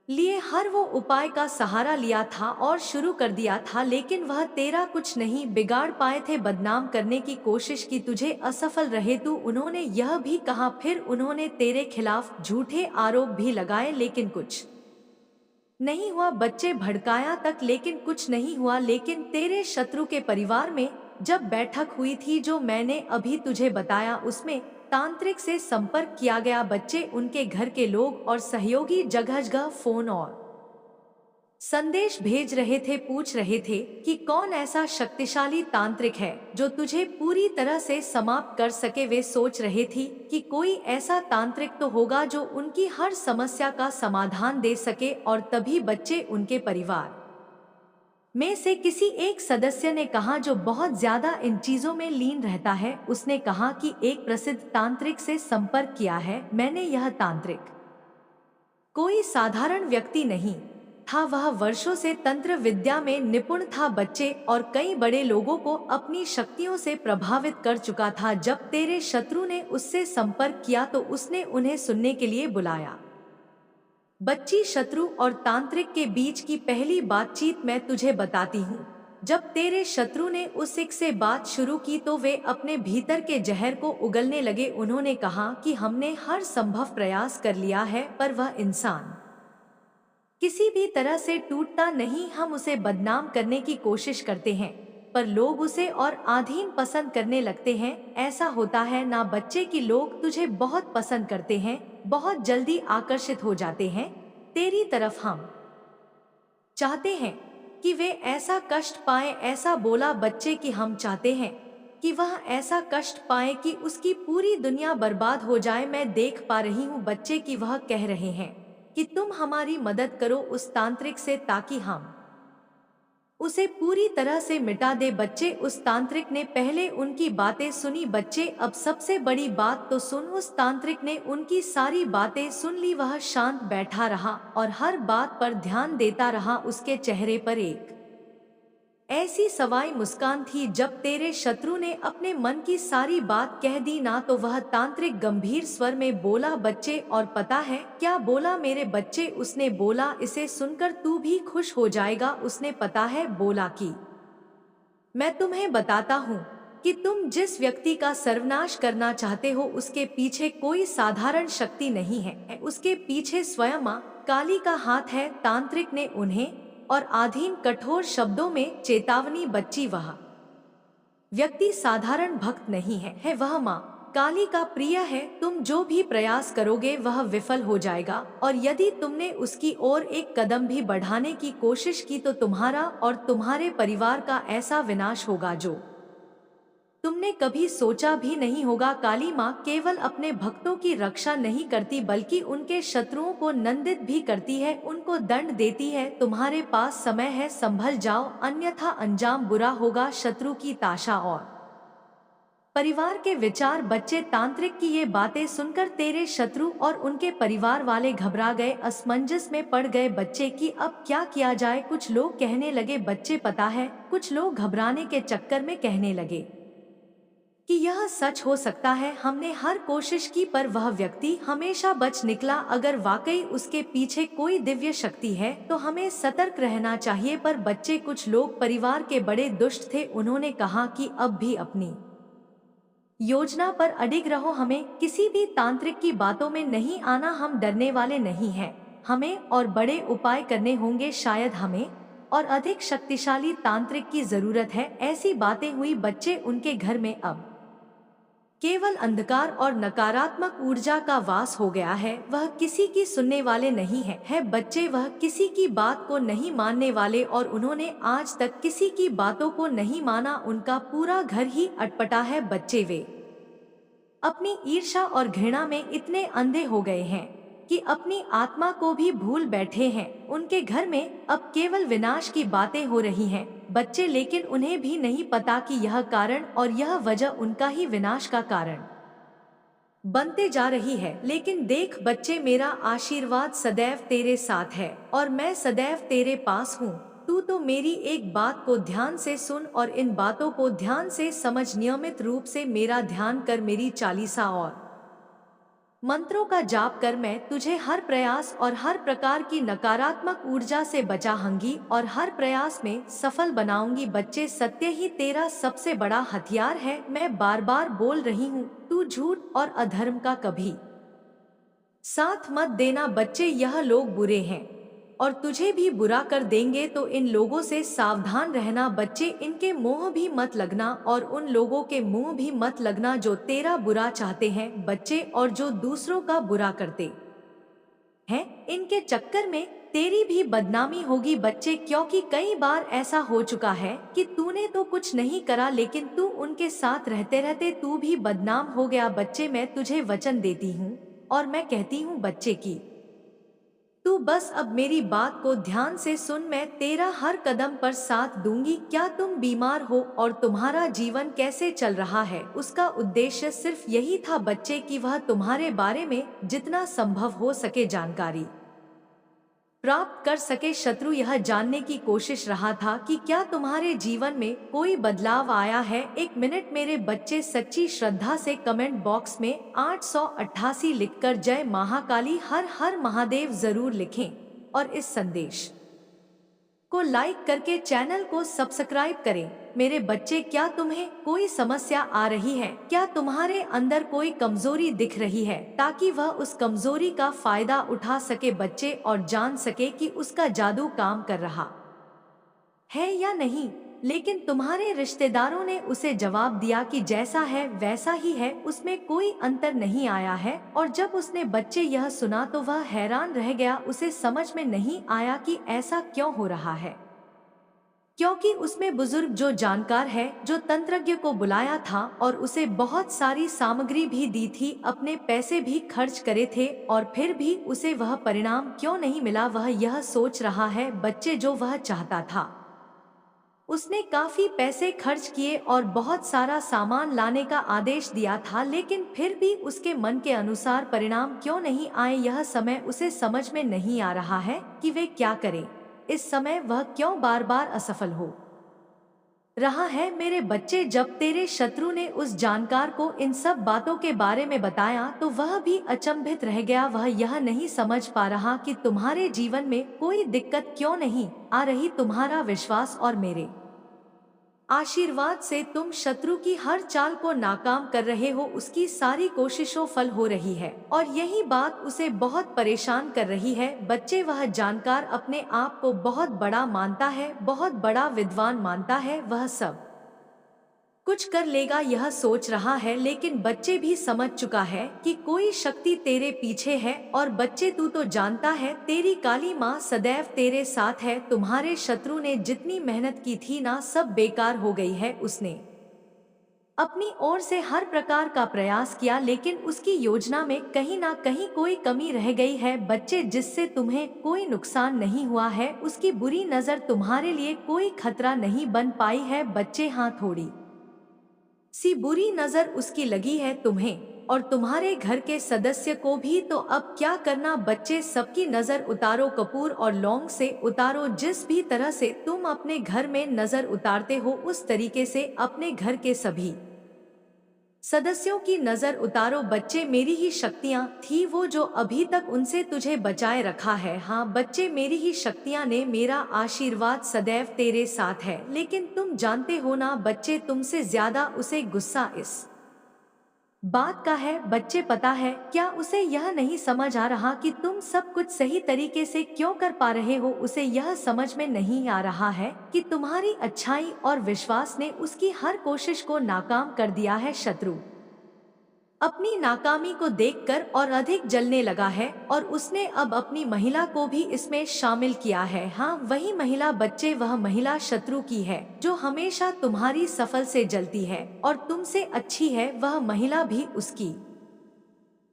लिए हर वो उपाय का सहारा लिया था और शुरू कर दिया था, लेकिन वह तेरा कुछ नहीं बिगाड़ पाए थे। बदनाम करने की कोशिश की, तुझे असफल रहे तू। उन्होंने यह भी कहा, फिर उन्होंने तेरे खिलाफ झूठे आरोप भी लगाए, लेकिन कुछ नहीं हुआ। बच्चे भड़काया तक लेकिन कुछ नहीं हुआ। लेकिन तेरे शत्रु के परिवार में जब बैठक हुई थी जो मैंने अभी तुझे बताया, उसमें तांत्रिक से संपर्क किया गया। बच्चे उनके घर के लोग और सहयोगी जगह जगह फोन और संदेश भेज रहे थे, पूछ रहे थे कि कौन ऐसा शक्तिशाली तांत्रिक है जो तुझे पूरी तरह से समाप्त कर सके। वे सोच रहे थी कि कोई ऐसा तांत्रिक तो होगा जो उनकी हर समस्या का समाधान दे सके। और तभी बच्चे उनके परिवार में से किसी एक सदस्य ने कहा, जो बहुत ज्यादा इन चीजों में लीन रहता है, उसने कहा कि एक प्रसिद्ध तांत्रिक से संपर्क किया है मैंने। यह तांत्रिक कोई साधारण व्यक्ति नहीं था, वह वर्षों से तंत्र विद्या में निपुण था बच्चे, और कई बड़े लोगों को अपनी शक्तियों से प्रभावित कर चुका था। जब तेरे शत्रु ने उससे संपर्क किया तो उसने उन्हें सुनने के लिए बुलाया। बच्ची, शत्रु और तांत्रिक के बीच की पहली बातचीत मैं तुझे बताती हूँ। जब तेरे शत्रु ने उस एक से बात शुरू की तो वे अपने भीतर के जहर को उगलने लगे। उन्होंने कहा कि हमने हर संभव प्रयास कर लिया है पर वह इंसान किसी भी तरह से टूटता नहीं। हम उसे बदनाम करने की कोशिश करते हैं पर लोग उसे और आधीन पसंद करने लगते हैं। ऐसा होता है ना बच्चे कि लोग तुझे बहुत पसंद करते हैं, बहुत जल्दी आकर्षित हो जाते हैं तेरी तरफ। हम चाहते हैं कि वे ऐसा कष्ट पाए। ऐसा बोला बच्चे कि हम चाहते हैं कि वह ऐसा कष्ट पाए कि उसकी पूरी दुनिया बर्बाद हो जाए। मैं देख पा रही हूँ बच्चे कि वह कह रहे हैं कि तुम हमारी मदद करो उस तांत्रिक से, ताकि हम उसे पूरी तरह से मिटा दे। बच्चे, उस तांत्रिक ने पहले उनकी बातें सुनी। बच्चे, अब सबसे बड़ी बात तो सुन। उस तांत्रिक ने उनकी सारी बातें सुन ली। वह शांत बैठा रहा और हर बात पर ध्यान देता रहा। उसके चेहरे पर एक ऐसी सवाई मुस्कान थी। जब तेरे शत्रु ने अपने मन की सारी बात कह दी ना तो वह तांत्रिक गंभीर स्वर में बोला, बच्चे और पता है क्या बोला मेरे बच्चे? उसने बोला, इसे सुनकर तू भी खुश हो जाएगा। उसने पता है बोला कि मैं तुम्हें बताता हूँ कि तुम जिस व्यक्ति का सर्वनाश करना चाहते हो उसके पीछे कोई साधारण शक्ति नहीं है, उसके पीछे स्वयं मां काली का हाथ है। तांत्रिक ने उन्हें और आधीन कठोर शब्दों में चेतावनी, बच्ची वह व्यक्ति साधारण भक्त नहीं है वह मां काली का प्रिय है। तुम जो भी प्रयास करोगे वह विफल हो जाएगा, और यदि तुमने उसकी ओर एक कदम भी बढ़ाने की कोशिश की तो तुम्हारा और तुम्हारे परिवार का ऐसा विनाश होगा जो तुमने कभी सोचा भी नहीं होगा। काली माँ केवल अपने भक्तों की रक्षा नहीं करती बल्कि उनके शत्रुओं को नंदित भी करती है, उनको दंड देती है। तुम्हारे पास समय है, संभल जाओ अन्यथा अंजाम बुरा होगा। शत्रु की ताशा और परिवार के विचार। बच्चे, तांत्रिक की ये बातें सुनकर तेरे शत्रु और उनके परिवार वाले घबरा गए, असमंजस में पड़ गए बच्चे कि अब क्या किया जाए। कुछ लोग कहने लगे, बच्चे पता है कुछ लोग घबराने के चक्कर में कहने लगे कि यह सच हो सकता है। हमने हर कोशिश की पर वह व्यक्ति हमेशा बच निकला। अगर वाकई उसके पीछे कोई दिव्य शक्ति है तो हमें सतर्क रहना चाहिए। पर बच्चे, कुछ लोग परिवार के बड़े दुष्ट थे। उन्होंने कहा कि अब भी अपनी योजना पर अडिग रहो, हमें किसी भी तांत्रिक की बातों में नहीं आना। हम डरने वाले नहीं हैं, हमें और बड़े उपाय करने होंगे। शायद हमें और अधिक शक्तिशाली तांत्रिक की जरूरत है। ऐसी बातें हुई बच्चे। उनके घर में अब केवल अंधकार और नकारात्मक ऊर्जा का वास हो गया है। वह किसी की सुनने वाले नहीं है बच्चे, वह किसी की बात को नहीं मानने वाले और उन्होंने आज तक किसी की बातों को नहीं माना। उनका पूरा घर ही अटपटा है बच्चे। वे अपनी ईर्ष्या और घृणा में इतने अंधे हो गए हैं कि अपनी आत्मा को भी भूल बैठे हैं। उनके घर में अब केवल विनाश की बातें हो रही हैं बच्चे, लेकिन उन्हें भी नहीं पता कि यह कारण और यह वजह उनका ही विनाश का कारण बनते जा रही है। लेकिन देख बच्चे, मेरा आशीर्वाद सदैव तेरे साथ है और मैं सदैव तेरे पास हूँ। तू तो मेरी एक बात को ध्यान से सुन और इन बातों को ध्यान से समझ। नियमित रूप से मेरा ध्यान कर, मेरी चालीसा और मंत्रों का जाप कर। मैं तुझे हर प्रयास और हर प्रकार की नकारात्मक ऊर्जा से बचाऊंगी और हर प्रयास में सफल बनाऊंगी। बच्चे, सत्य ही तेरा सबसे बड़ा हथियार है। मैं बार बार बोल रही हूँ, तू झूठ और अधर्म का कभी साथ मत देना। बच्चे, यह लोग बुरे हैं और तुझे भी बुरा कर देंगे, तो इन लोगों से सावधान रहना। बच्चे, इनके मुंह भी मत लगना और उन लोगों के मुंह भी मत लगना जो तेरा बुरा चाहते हैं बच्चे, और जो दूसरों का बुरा करते हैं। इनके चक्कर में तेरी भी बदनामी होगी बच्चे, क्योंकि कई बार ऐसा हो चुका है कि तूने तो कुछ नहीं करा, लेकिन तू उनके साथ रहते रहते तू भी बदनाम हो गया। बच्चे, मैं तुझे वचन देती हूँ और मैं कहती हूँ बच्चे की तू बस अब मेरी बात को ध्यान से सुन। मैं तेरा हर कदम पर साथ दूंगी। क्या तुम बीमार हो और तुम्हारा जीवन कैसे चल रहा है? उसका उद्देश्य सिर्फ यही था बच्चे कि वह तुम्हारे बारे में जितना संभव हो सके जानकारी प्राप्त कर सके। शत्रु यह जानने की कोशिश रहा था कि क्या तुम्हारे जीवन में कोई बदलाव आया है। एक मिनट मेरे बच्चे, सच्ची श्रद्धा से कमेंट बॉक्स में 888 लिखकर जय महाकाली हर हर महादेव जरूर लिखें और इस संदेश को लाइक करके चैनल को सब्सक्राइब करें। मेरे बच्चे, क्या तुम्हें कोई समस्या आ रही है? क्या तुम्हारे अंदर कोई कमजोरी दिख रही है, ताकि वह उस कमजोरी का फायदा उठा सके बच्चे और जान सके कि उसका जादू काम कर रहा है या नहीं? लेकिन तुम्हारे रिश्तेदारों ने उसे जवाब दिया कि जैसा है वैसा ही है, उसमें कोई अंतर नहीं आया है। और जब उसने बच्चे यह सुना तो वह हैरान रह गया। उसे समझ में नहीं आया कि ऐसा क्यों हो रहा है, क्योंकि उसमें बुजुर्ग जो जानकार है, जो तंत्रज्ञ को बुलाया था और उसे बहुत सारी सामग्री भी दी थी, अपने पैसे भी खर्च करे थे, और फिर भी उसे वह परिणाम क्यों नहीं मिला? वह यह सोच रहा है बच्चे, जो वह चाहता था। उसने काफी पैसे खर्च किए और बहुत सारा सामान लाने का आदेश दिया था, लेकिन फिर भी उसके मन के अनुसार परिणाम क्यों नहीं आए? यह समय उसे समझ में नहीं आ रहा है कि वे क्या करें। इस समय वह क्यों बार बार असफल हो रहा है। मेरे बच्चे, जब तेरे शत्रु ने उस जानकार को इन सब बातों के बारे में बताया तो वह भी अचंभित रह गया। वह यह नहीं समझ पा रहा कि तुम्हारे जीवन में कोई दिक्कत क्यों नहीं आ रही। तुम्हारा विश्वास और मेरे आशीर्वाद से तुम शत्रु की हर चाल को नाकाम कर रहे हो। उसकी सारी कोशिशों फल हो रही है और यही बात उसे बहुत परेशान कर रही है। बच्चे, वह जानकार अपने आप को बहुत बड़ा मानता है, बहुत बड़ा विद्वान मानता है, वह सब कुछ कर लेगा यह सोच रहा है। लेकिन बच्चे भी समझ चुका है कि कोई शक्ति तेरे पीछे है। और बच्चे, तू तो जानता है तेरी काली माँ सदैव तेरे साथ है। तुम्हारे शत्रु ने जितनी मेहनत की थी ना, सब बेकार हो गई है। उसने अपनी ओर से हर प्रकार का प्रयास किया, लेकिन उसकी योजना में कहीं ना कहीं कोई कमी रह गई है। बच्चे, जिससे तुम्हें कोई नुकसान नहीं हुआ है, उसकी बुरी नजर तुम्हारे लिए कोई खतरा नहीं बन पाई है। बच्चे, हाँ, थोड़ी सी बुरी नजर उसकी लगी है तुम्हें और तुम्हारे घर के सदस्य को भी। तो अब क्या करना बच्चे? सबकी नजर उतारो, कपूर और लौंग से उतारो। जिस भी तरह से तुम अपने घर में नजर उतारते हो, उस तरीके से अपने घर के सभी सदस्यों की नजर उतारो बच्चे, मेरी ही शक्तियाँ थी वो जो अभी तक उनसे तुझे बचाए रखा है। हाँ बच्चे, मेरी ही शक्तियाँ ने, मेरा आशीर्वाद सदैव तेरे साथ है। लेकिन तुम जानते हो ना बच्चे, तुमसे ज्यादा उसे गुस्सा इस बात का है। बच्चे पता है क्या, उसे यह नहीं समझ आ रहा कि तुम सब कुछ सही तरीके से क्यों कर पा रहे हो। उसे यह समझ में नहीं आ रहा है कि तुम्हारी अच्छाई और विश्वास ने उसकी हर कोशिश को नाकाम कर दिया है। शत्रु अपनी नाकामी को देखकर और अधिक जलने लगा है और उसने अब अपनी महिला को भी इसमें शामिल किया है। हाँ वही महिला बच्चे, वह महिला शत्रु की है जो हमेशा तुम्हारी सफल से जलती है और तुमसे अच्छी है। वह महिला भी उसकी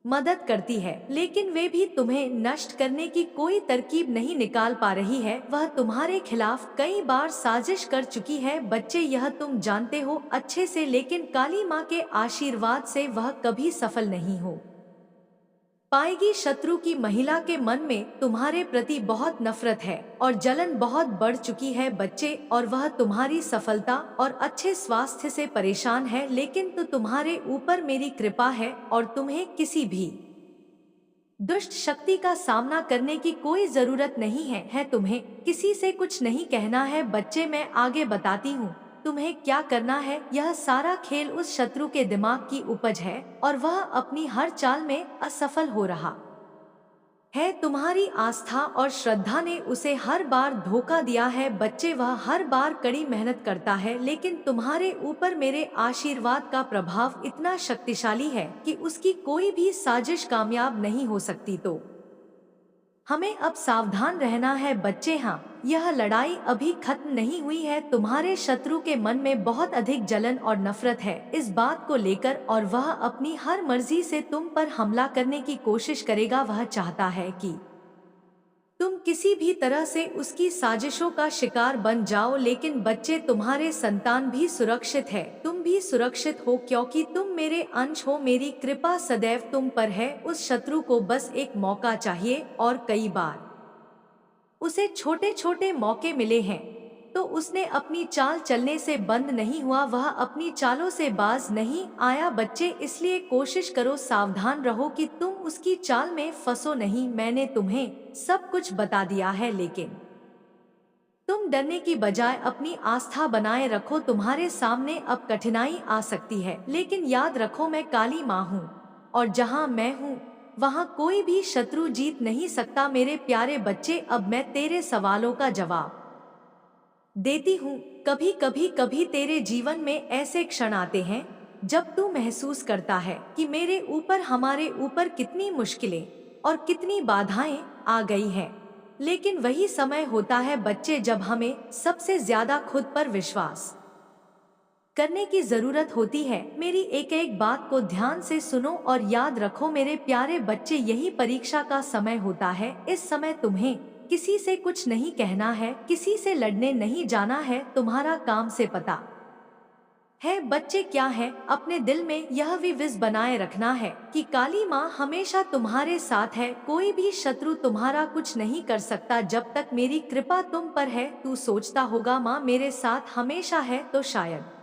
मदद करती है, लेकिन वे भी तुम्हें नष्ट करने की कोई तरकीब नहीं निकाल पा रही है। वह तुम्हारे खिलाफ कई बार साजिश कर चुकी है बच्चे, यह तुम जानते हो अच्छे से, लेकिन काली माँ के आशीर्वाद से वह कभी सफल नहीं हो पाएगी। शत्रु की महिला के मन में तुम्हारे प्रति बहुत नफरत है और जलन बहुत बढ़ चुकी है बच्चे, और वह तुम्हारी सफलता और अच्छे स्वास्थ्य से परेशान है। लेकिन तो तुम्हारे ऊपर मेरी कृपा है और तुम्हें किसी भी दुष्ट शक्ति का सामना करने की कोई जरूरत नहीं है। तुम्हें किसी से कुछ नहीं कहना है बच्चे, मैं आगे बताती हूँ तुम्हें क्या करना है। यह सारा खेल उस शत्रु के दिमाग की उपज है और वह अपनी हर चाल में असफल हो रहा है। तुम्हारी आस्था और श्रद्धा ने उसे हर बार धोखा दिया है बच्चे। वह हर बार कड़ी मेहनत करता है, लेकिन तुम्हारे ऊपर मेरे आशीर्वाद का प्रभाव इतना शक्तिशाली है कि उसकी कोई भी साजिश कामयाब नहीं हो सकती। तो हमें अब सावधान रहना है बच्चे। हाँ यह लड़ाई अभी खत्म नहीं हुई है। तुम्हारे शत्रु के मन में बहुत अधिक जलन और नफरत है इस बात को लेकर, और वह अपनी हर मर्जी से तुम पर हमला करने की कोशिश करेगा। वह चाहता है कि तुम किसी भी तरह से उसकी साजिशों का शिकार बन जाओ। लेकिन बच्चे, तुम्हारे संतान भी सुरक्षित है, तुम भी सुरक्षित हो, क्योंकि तुम मेरे अंश हो। मेरी कृपा सदैव तुम पर है। उस शत्रु को बस एक मौका चाहिए, और कई बार उसे छोटे छोटे मौके मिले हैं तो उसने अपनी चाल चलने से बंद नहीं हुआ। वह अपनी चालों से बाज नहीं आया बच्चे, इसलिए कोशिश करो, सावधान रहो कि तुम उसकी चाल में फंसो नहीं। मैंने तुम्हें सब कुछ बता दिया है, लेकिन तुम डरने की बजाय अपनी आस्था बनाए रखो। तुम्हारे सामने अब कठिनाई आ सकती है, लेकिन याद रखो मैं काली माँ हूँ और जहाँ मैं हूँ वहाँ कोई भी शत्रु जीत नहीं सकता। मेरे प्यारे बच्चे, अब मैं तेरे सवालों का जवाब देती हूँ। कभी तेरे जीवन में ऐसे क्षण आते हैं जब तू महसूस करता है कि मेरे ऊपर, हमारे ऊपर कितनी मुश्किलें और कितनी बाधाएं आ गई हैं। लेकिन वही समय होता है बच्चे जब हमें सबसे ज्यादा खुद पर विश्वास करने की जरूरत होती है। मेरी एक एक बात को ध्यान से सुनो और याद रखो मेरे प्यारे बच्चे, यही परीक्षा का समय होता है। इस समय तुम्हें किसी से कुछ नहीं कहना है, किसी से लड़ने नहीं जाना है। तुम्हारा काम से पता है बच्चे क्या है, अपने दिल में यह विश्वास बनाए रखना है कि काली माँ हमेशा तुम्हारे साथ है। कोई भी शत्रु तुम्हारा कुछ नहीं कर सकता जब तक मेरी कृपा तुम पर है। तू सोचता होगा माँ मेरे साथ हमेशा है, तो शायद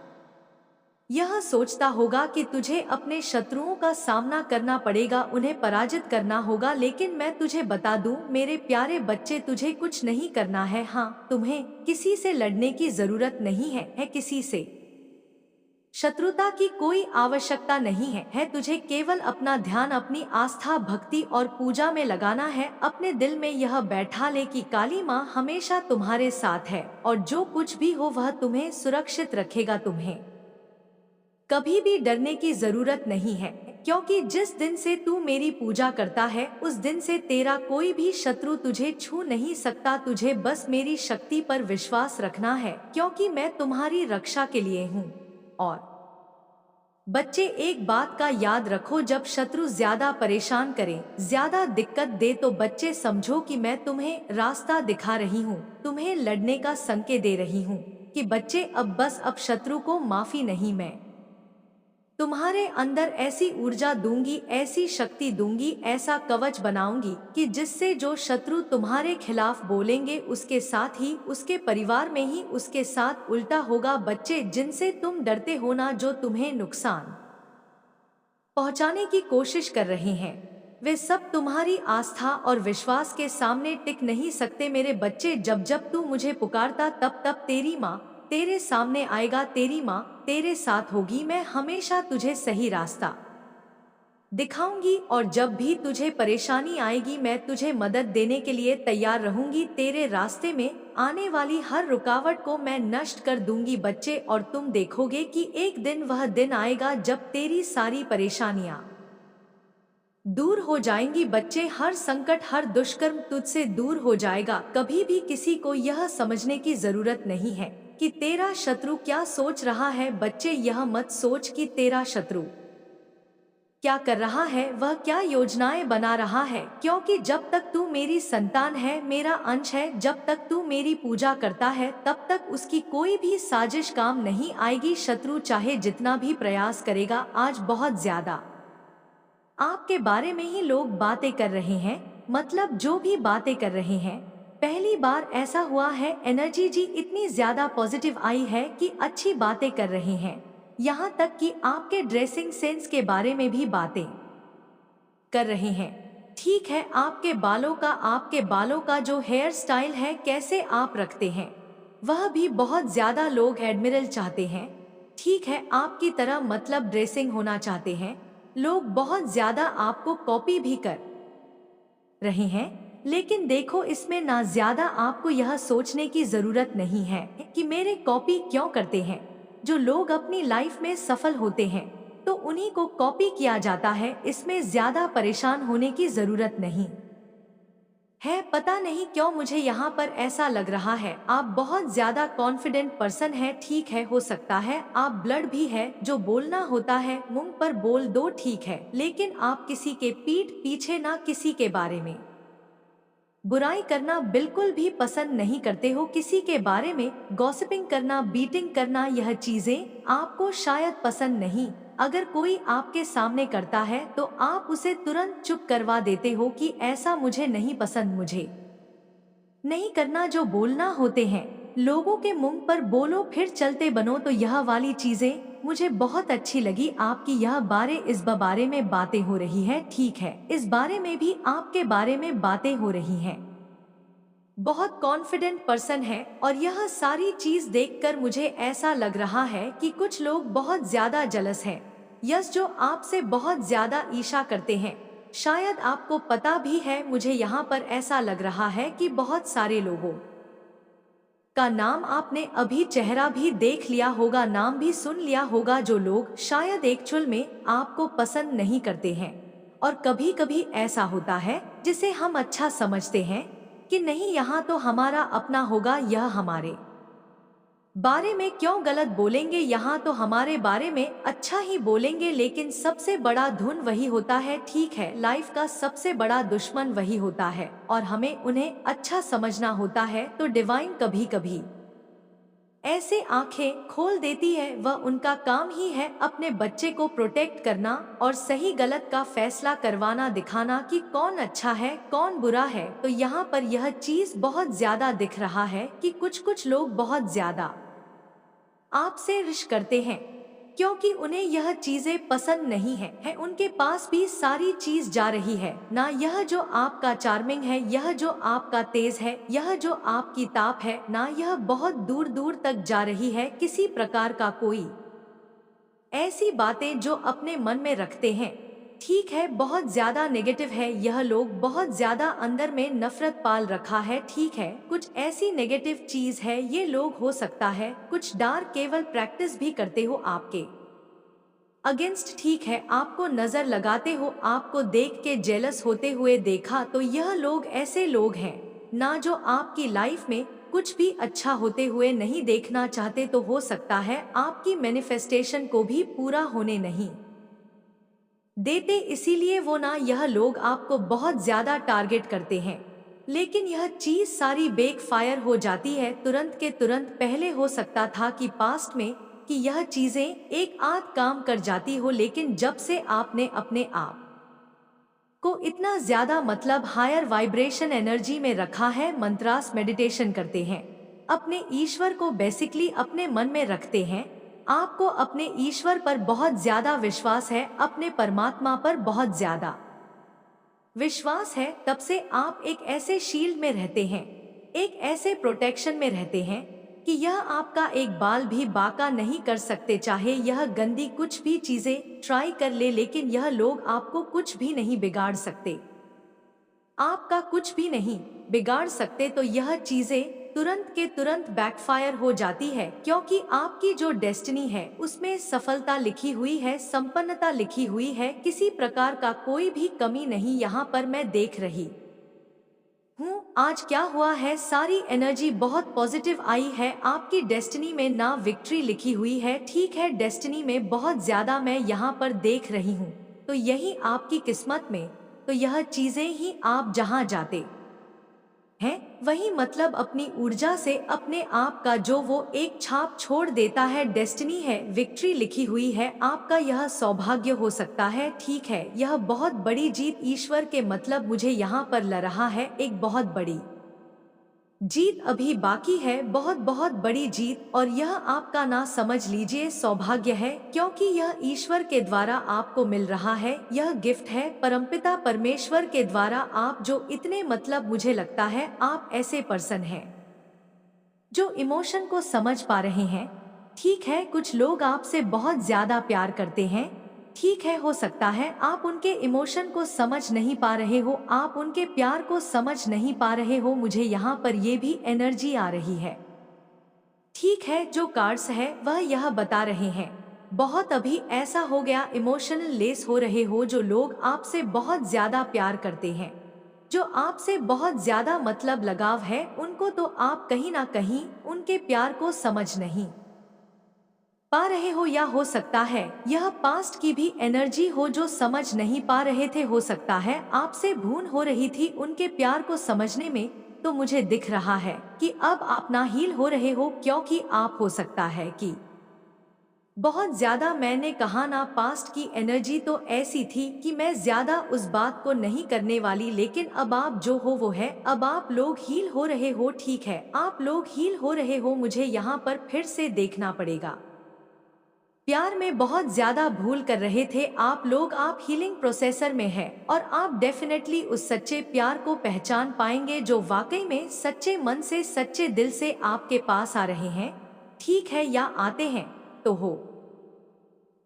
यह सोचता होगा कि तुझे अपने शत्रुओं का सामना करना पड़ेगा, उन्हें पराजित करना होगा। लेकिन मैं तुझे बता दूं मेरे प्यारे बच्चे, तुझे कुछ नहीं करना है। हाँ तुम्हें किसी से लड़ने की जरूरत नहीं है किसी से शत्रुता की कोई आवश्यकता नहीं है तुझे केवल अपना ध्यान, अपनी आस्था, भक्ति और पूजा में लगाना है। अपने दिल में यह बैठा ले कि काली माँ हमेशा तुम्हारे साथ है और जो कुछ भी हो वह तुम्हें सुरक्षित रखेगा। तुम्हें कभी भी डरने की जरूरत नहीं है, क्योंकि जिस दिन से तू मेरी पूजा करता है उस दिन से तेरा कोई भी शत्रु तुझे छू नहीं सकता। तुझे बस मेरी शक्ति पर विश्वास रखना है, क्योंकि मैं तुम्हारी रक्षा के लिए हूँ। और बच्चे, एक बात का याद रखो, जब शत्रु ज्यादा परेशान करे, ज्यादा दिक्कत दे, तो बच्चे समझो कि मैं तुम्हें रास्ता दिखा रही हूँ, तुम्हें लड़ने का संकेत दे रही हूँ कि बच्चे अब शत्रु को माफी नहीं, मैं तुम्हारे अंदर ऐसी ऊर्जा दूंगी, ऐसी शक्ति दूंगी, ऐसा कवच बनाऊंगी कि जिससे जो शत्रु तुम्हारे खिलाफ बोलेंगे उसके साथ ही उसके परिवार में ही उसके साथ उल्टा होगा। बच्चे, जिनसे तुम डरते हो ना, जो तुम्हें नुकसान पहुंचाने की कोशिश कर रहे हैं। वे सब तुम्हारी आस्था और विश्वास के सामने टिक नहीं सकते। मेरे बच्चे, जब जब तू मुझे पुकारता तब तब तेरी माँ तेरे सामने आएगा, तेरी माँ तेरे साथ होगी। मैं हमेशा तुझे सही रास्ता दिखाऊंगी और जब भी तुझे परेशानी आएगी मैं तुझे मदद देने के लिए तैयार रहूंगी। तेरे रास्ते में आने वाली हर रुकावट को मैं नष्ट कर दूंगी बच्चे, और तुम देखोगे कि एक दिन वह दिन आएगा जब तेरी सारी परेशानियां दूर हो जाएंगी बच्चे। हर संकट, हर दुष्कर्म तुझसे दूर हो जाएगा। कभी भी किसी को यह समझने की जरूरत नहीं है कि तेरा शत्रु क्या सोच रहा है बच्चे। यह मत सोच कि तेरा शत्रु क्या कर रहा है, वह क्या योजनाएं बना रहा है, क्योंकि जब तक तू मेरी संतान है, मेरा अंश है, जब तक तू मेरी पूजा करता है तब तक उसकी कोई भी साजिश काम नहीं आएगी। शत्रु चाहे जितना भी प्रयास करेगा, आज बहुत ज्यादा आपके बारे में ही लोग बातें कर रहे हैं, मतलब जो भी बातें कर रहे हैं। पहली बार ऐसा हुआ है, एनर्जी जी इतनी ज्यादा पॉजिटिव आई है कि अच्छी बातें कर रहे हैं। यहाँ तक कि आपके ड्रेसिंग सेंस के बारे में भी बातें कर रहे हैं। ठीक है, आपके बालों का जो हेयर स्टाइल है, कैसे आप रखते हैं, वह भी बहुत ज्यादा लोग एडमिरल चाहते हैं। ठीक है, आपकी तरह मतलब ड्रेसिंग होना चाहते हैं लोग, बहुत ज्यादा आपको कॉपी भी कर रहे हैं। लेकिन देखो, इसमें ना ज्यादा आपको यह सोचने की जरूरत नहीं है कि मेरे कॉपी क्यों करते हैं। जो लोग अपनी लाइफ में सफल होते हैं तो उन्हीं को कॉपी किया जाता है, इसमें ज्यादा परेशान होने की जरूरत नहीं है। पता नहीं क्यों मुझे यहाँ पर ऐसा लग रहा है, आप बहुत ज्यादा कॉन्फिडेंट पर्सन है। ठीक है, हो सकता है आप ब्लड भी है, जो बोलना होता है मुंह पर बोल दो, ठीक है, लेकिन आप किसी के पीठ पीछे ना किसी के बारे में बुराई करना बिल्कुल भी पसंद नहीं करते हो। किसी के बारे में गॉसिपिंग करना, बीटिंग करना, यह चीजें आपको शायद पसंद नहीं। अगर कोई आपके सामने करता है तो आप उसे तुरंत चुप करवा देते हो कि ऐसा मुझे नहीं पसंद, मुझे नहीं करना। जो बोलना होते हैं लोगों के मुंह पर बोलो, फिर चलते बनो। तो यह वाली चीजें मुझे बहुत अच्छी लगी आपकी। इस बारे में बातें हो रही है, ठीक है, इस बारे में भी आपके बारे में बातें हो रही हैं। बहुत कॉन्फिडेंट पर्सन है, और यह सारी चीज देखकर मुझे ऐसा लग रहा है कि कुछ लोग बहुत ज्यादा जलस हैं। यस, जो आपसे बहुत ज्यादा ईर्ष्या करते हैं। शायद आपको पता भी है, मुझे यहाँ पर ऐसा लग रहा है कि बहुत सारे लोगों का नाम आपने अभी चेहरा भी देख लिया होगा, नाम भी सुन लिया होगा, जो लोग शायद एक्चुअल में आपको पसंद नहीं करते हैं। और कभी कभी ऐसा होता है जिसे हम अच्छा समझते हैं कि नहीं, यहाँ तो हमारा अपना होगा, यह हमारे बारे में क्यों गलत बोलेंगे, यहाँ तो हमारे बारे में अच्छा ही बोलेंगे। लेकिन सबसे बड़ा धुन वही होता है, ठीक है, लाइफ का सबसे बड़ा दुश्मन वही होता है, और हमें उन्हें अच्छा समझना होता है। तो डिवाइन कभी कभी ऐसे आंखें खोल देती है, वह उनका काम ही है अपने बच्चे को प्रोटेक्ट करना और सही गलत का फैसला करवाना, दिखाना कि कौन अच्छा है कौन बुरा है। तो यहाँ पर यह चीज बहुत ज्यादा दिख रहा है कि कुछ लोग बहुत ज्यादा आपसे रिश करते हैं, क्योंकि उन्हें यह चीजें पसंद नहीं है। उनके पास भी सारी चीज जा रही है ना, यह जो आपका चार्मिंग है, यह जो आपका तेज है, यह जो आपकी ताप है ना, यह बहुत दूर दूर तक जा रही है। किसी प्रकार का कोई ऐसी बातें जो अपने मन में रखते हैं, ठीक है, बहुत ज्यादा नेगेटिव है। यह लोग बहुत ज्यादा अंदर में नफरत पाल रखा है, ठीक है, कुछ ऐसी नेगेटिव चीज है। ये लोग हो सकता है कुछ डार्क केवल प्रैक्टिस भी करते हो आपके अगेंस्ट, ठीक है, आपको नजर लगाते हो, आपको देख के जेलस होते हुए देखा। तो यह लोग ऐसे लोग हैं ना जो आपकी लाइफ में कुछ भी अच्छा होते हुए नहीं देखना चाहते। तो हो सकता है आपकी मैनिफेस्टेशन को भी पूरा होने नहीं देते, इसीलिए वो ना, यह लोग आपको बहुत ज्यादा टारगेट करते हैं। लेकिन यह चीज सारी बेक फायर हो जाती है तुरंत के तुरंत। पहले हो सकता था कि पास्ट में कि यह चीजें एक आध काम कर जाती हो, लेकिन जब से आपने अपने आप को इतना ज्यादा मतलब हायर वाइब्रेशन एनर्जी में रखा है, मंत्रास मेडिटेशन करते हैं, अपने ईश्वर को बेसिकली अपने मन में रखते हैं, आपको अपने ईश्वर पर बहुत ज्यादा विश्वास है, अपने परमात्मा पर बहुत ज्यादा विश्वास है, तब से आप एक ऐसे शील्ड में रहते हैं, एक ऐसे प्रोटेक्शन में रहते हैं कि यह आपका एक बाल भी बाका नहीं कर सकते। चाहे यह गंदी कुछ भी चीजें ट्राई कर ले, लेकिन यह लोग आपको कुछ भी नहीं बिगाड़ सकते, आपका कुछ भी नहीं बिगाड़ सकते। तो यह चीजें तुरंत के तुरंत बैकफायर हो जाती है, क्योंकि आपकी जो डेस्टिनी है उसमें सफलता लिखी हुई है, संपन्नता लिखी हुई है, किसी प्रकार का कोई भी कमी नहीं यहाँ पर मैं देख रही हूँ। आज क्या हुआ है, सारी एनर्जी बहुत पॉजिटिव आई है, आपकी डेस्टिनी में ना विक्ट्री लिखी हुई है, ठीक है, डेस्टिनी में बहुत ज्यादा मैं यहाँ पर देख रही हूँ। तो यही आपकी किस्मत में, तो यह चीजें ही आप जहाँ जाते हैं वही मतलब अपनी ऊर्जा से अपने आप का जो वो एक छाप छोड़ देता है। डेस्टिनी है, विक्ट्री लिखी हुई है, आपका यह सौभाग्य हो सकता है, ठीक है, यह बहुत बड़ी जीत ईश्वर के मतलब मुझे यहाँ पर ल रहा है, एक बहुत बड़ी जीत अभी बाकी है, बहुत बहुत बड़ी जीत। और यह आपका ना समझ लीजिए सौभाग्य है, क्योंकि यह ईश्वर के द्वारा आपको मिल रहा है, यह गिफ्ट है परमपिता परमेश्वर के द्वारा। आप जो इतने मतलब मुझे लगता है आप ऐसे पर्सन हैं जो इमोशन को समझ पा रहे हैं, ठीक है, कुछ लोग आपसे बहुत ज्यादा प्यार करते हैं, ठीक है, हो सकता है आप उनके इमोशन को समझ नहीं पा रहे हो, आप उनके प्यार को समझ नहीं पा रहे हो, मुझे यहाँ पर ये भी एनर्जी आ रही है, ठीक है, जो कार्ड्स है वह यह बता रहे हैं बहुत अभी ऐसा हो गया, इमोशनल लेस हो रहे हो, जो लोग आपसे बहुत ज्यादा प्यार करते हैं, जो आपसे बहुत ज्यादा मतलब लगाव है, उनको तो आप कहीं ना कहीं उनके प्यार को समझ नहीं पा रहे हो, या हो सकता है यह पास्ट की भी एनर्जी हो जो समझ नहीं पा रहे थे, हो सकता है आपसे भूल हो रही थी उनके प्यार को समझने में। तो मुझे दिख रहा है कि अब आप ना हील हो रहे हो, क्योंकि आप हो सकता है कि बहुत ज्यादा, मैंने कहा ना, पास्ट की एनर्जी तो ऐसी थी कि मैं ज्यादा उस बात को नहीं करने वाली, लेकिन अब आप जो हो वो है, अब आप लोग हील हो रहे हो, ठीक है, आप लोग हील हो रहे हो, मुझे यहाँ पर फिर से देखना पड़ेगा। प्यार में बहुत ज्यादा भूल कर रहे थे आप लोग, आप हीलिंग प्रोसेसर में है, और आप डेफिनेटली उस सच्चे प्यार को पहचान पाएंगे जो वाकई में सच्चे मन से सच्चे दिल से आपके पास आ रहे हैं, ठीक है, या आते हैं। तो हो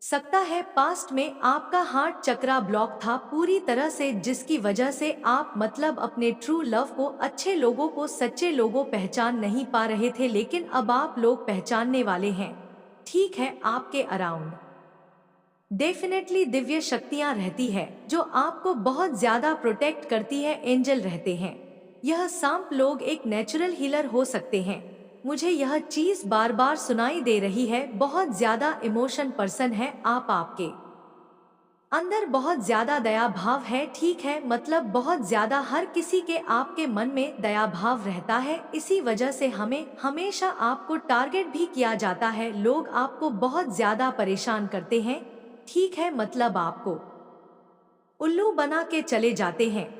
सकता है पास्ट में आपका हार्ट चक्रा ब्लॉक था पूरी तरह से, जिसकी वजह से आप मतलब अपने ट्रू लव को, अच्छे लोगों को, सच्चे लोगों पहचान नहीं पा रहे थे, लेकिन अब आप लोग पहचानने वाले हैं, ठीक है। आपके अराउंड डेफिनेटली दिव्य शक्तियां रहती है जो आपको बहुत ज्यादा प्रोटेक्ट करती है, एंजल रहते हैं, यह सांप लोग एक नेचुरल हीलर हो सकते हैं। मुझे यह चीज बार बार सुनाई दे रही है, बहुत ज्यादा इमोशन पर्सन है आप, आपके अंदर बहुत ज्यादा दया भाव है, ठीक है, मतलब बहुत ज्यादा हर किसी के आपके मन में दया भाव रहता है, इसी वजह से हमें हमेशा आपको टारगेट भी किया जाता है, लोग आपको बहुत ज्यादा परेशान करते हैं, ठीक है, मतलब आपको उल्लू बना के चले जाते हैं,